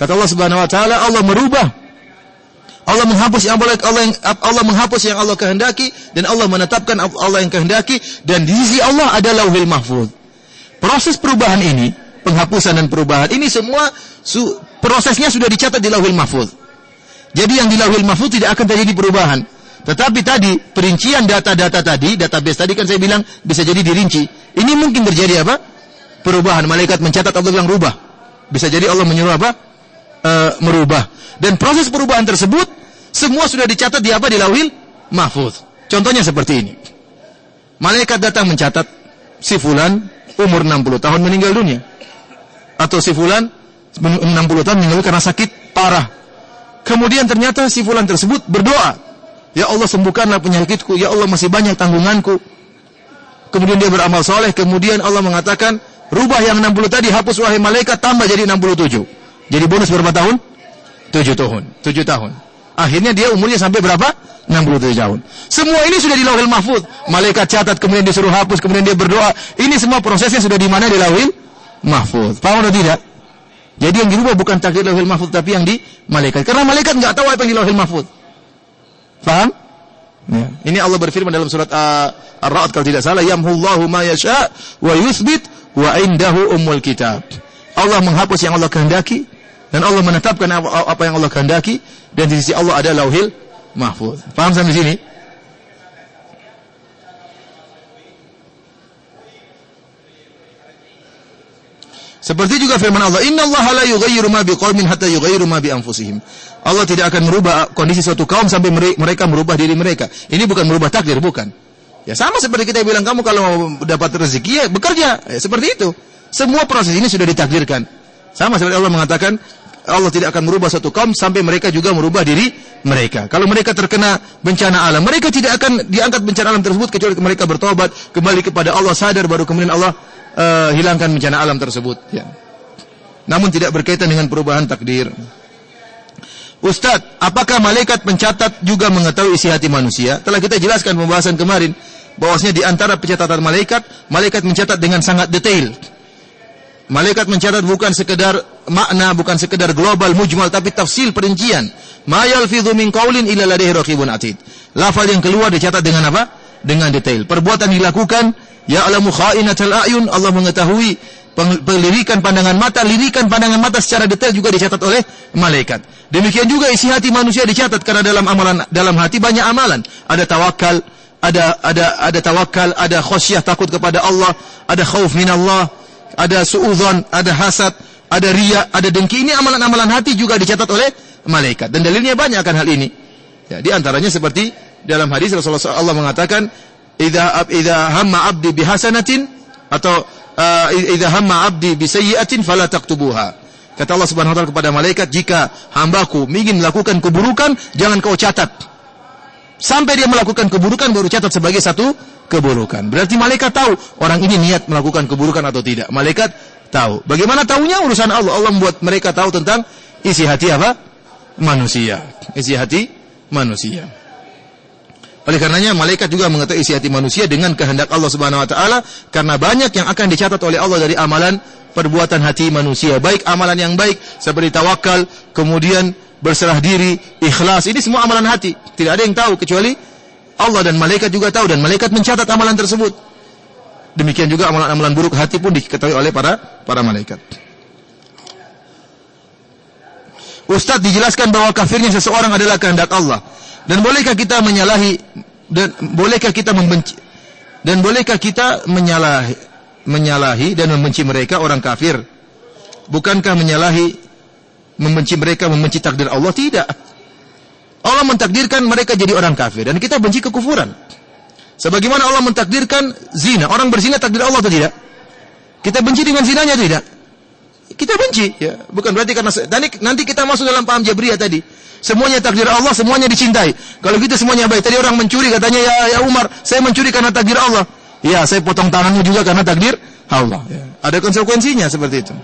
Kata Allah Subhanahu wa taala, Allah merubah, Allah menghapus Allah menghapus yang Allah kehendaki, dan Allah menetapkan Allah yang kehendaki, dan di sisi Allah ada Lauhil Mahfuz. Proses perubahan ini, penghapusan dan perubahan ini semua prosesnya sudah dicatat di Lauhil Mahfuz. Jadi yang di Lauhil Mahfuz tidak akan terjadi perubahan. Tetapi tadi perincian data-data tadi, database tadi kan saya bilang bisa jadi dirinci. Ini mungkin terjadi apa? Perubahan. Malaikat mencatat, Allah bilang rubah. Bisa jadi Allah menyuruh apa? Merubah. Dan proses perubahan tersebut semua sudah dicatat di apa? Di Lauhil Mahfuz. Contohnya seperti ini. Malaikat datang mencatat si fulan umur 60 tahun meninggal dunia. Atau si fulan 60 tahun meninggal karena sakit parah. Kemudian ternyata si fulan tersebut berdoa, ya Allah sembuhkanlah penyakitku, ya Allah masih banyak tanggunganku. Kemudian dia beramal soleh, kemudian Allah mengatakan, rubah yang 60 tadi, hapus wahai malaikat, tambah jadi 67. Jadi bonus berapa tahun? 7 tahun. Akhirnya dia umurnya sampai berapa? 67 tahun. Semua ini sudah di Lauhil Mahfuz. Malaikat catat, kemudian disuruh hapus, kemudian dia berdoa. Ini semua prosesnya sudah di mana? Di Lauhil mahfuz. Paham atau tidak? Jadi yang dirubah bukan takdir lauhil mahfuz tapi yang di malaikat. Karena malaikat enggak tahu apa yang di lauhil mahfuz. Paham? Ya. Ini Allah berfirman dalam surat Ar-Ra'd kalau tidak salah, yamhullahu ma yasha wa yuthbit wa indahu ummul kitab. Allah menghapus yang Allah kehendaki dan Allah menetapkan apa yang Allah kehendaki dan di sisi Allah ada lauhil mahfuz. Paham sampai sini? Seperti juga firman Allah, innallaha la yughayyiru ma biqaumin hatta yughayyiru ma bi anfusihim. Allah tidak akan merubah kondisi suatu kaum sampai mereka merubah diri mereka. Ini bukan merubah takdir, bukan. Ya sama seperti kita bilang, kamu kalau mau dapat rezeki ya bekerja, ya, seperti itu. Semua proses ini sudah ditakdirkan. Sama seperti Allah mengatakan, Allah tidak akan merubah suatu kaum sampai mereka juga merubah diri mereka. Kalau mereka terkena bencana alam, mereka tidak akan diangkat bencana alam tersebut kecuali mereka bertobat, kembali kepada Allah, sadar, baru kemudian Allah hilangkan bencana alam tersebut. Ya. Namun tidak berkaitan dengan perubahan takdir. Ustadz, apakah malaikat pencatat juga mengetahui isi hati manusia? Telah kita jelaskan pembahasan kemarin, bahwasanya di antara pencatatan malaikat, malaikat mencatat dengan sangat detail. Malaikat mencatat bukan sekedar makna, bukan sekedar global, mujmal, tapi tafsil, perincian. Ma yalfidhu min qaulin illa ladaihi raqibun atid. Lafal yang keluar dicatat dengan apa? Dengan detail. Perbuatan dilakukan, ya'lamu kha'inatal a'yun, Allah mengetahui pelirikan pandangan mata secara detail juga dicatat oleh malaikat. Demikian juga isi hati manusia dicatat karena dalam hati banyak amalan. Ada tawakal, ada tawakal, ada khasyah, takut kepada Allah, ada khauf minallah, ada suudzon, ada hasad, ada riya, ada dengki. Ini amalan-amalan hati juga dicatat oleh malaikat. Dan dalilnya banyak akan hal ini. Ya, di antaranya seperti dalam hadis Rasulullah Allah mengatakan, idza hamma 'abdi bihasanatin atau idza hamma 'abdi bisayyi'atin fala taktubuha. Kata Allah Subhanahu wa taala kepada malaikat, jika hambaku ingin melakukan keburukan, jangan kau catat. Sampai dia melakukan keburukan baru catat sebagai satu keburukan. Berarti malaikat tahu orang ini niat melakukan keburukan atau tidak. Malaikat tahu. Bagaimana tahunya? Urusan Allah. Allah membuat mereka tahu tentang isi hati apa? Manusia. Isi hati manusia. Oleh karenanya malaikat juga mengetahui isi hati manusia dengan kehendak Allah Subhanahu wa taala, karena banyak yang akan dicatat oleh Allah dari amalan perbuatan hati manusia, baik amalan yang baik seperti tawakal, kemudian berserah diri, ikhlas, ini semua amalan hati. Tidak ada yang tahu kecuali Allah, dan malaikat juga tahu, dan malaikat mencatat amalan tersebut. Demikian juga amalan-amalan buruk hati pun diketahui oleh para malaikat. Ustaz, dijelaskan bahwa kafirnya seseorang adalah kehendak Allah. Dan bolehkah kita menyalahi dan bolehkah kita membenci dan bolehkah kita menyalahi dan membenci mereka orang kafir? Bukankah membenci mereka membenci takdir Allah? Tidak. Allah mentakdirkan mereka jadi orang kafir dan kita benci kekufuran. Sebagaimana Allah mentakdirkan zina, orang berzina takdir Allah atau tidak? Kita benci dengan zinanya atau tidak? Kita benci, ya. Bukan berarti karena nanti kita masuk dalam paham Jabriyah tadi. Semuanya takdir Allah, semuanya dicintai. Kalau kita semuanya baik. Tadi orang mencuri, katanya ya Umar, saya mencuri karena takdir Allah. Ya, saya potong tanganmu juga karena takdir Allah. Ya. Ada konsekuensinya seperti itu.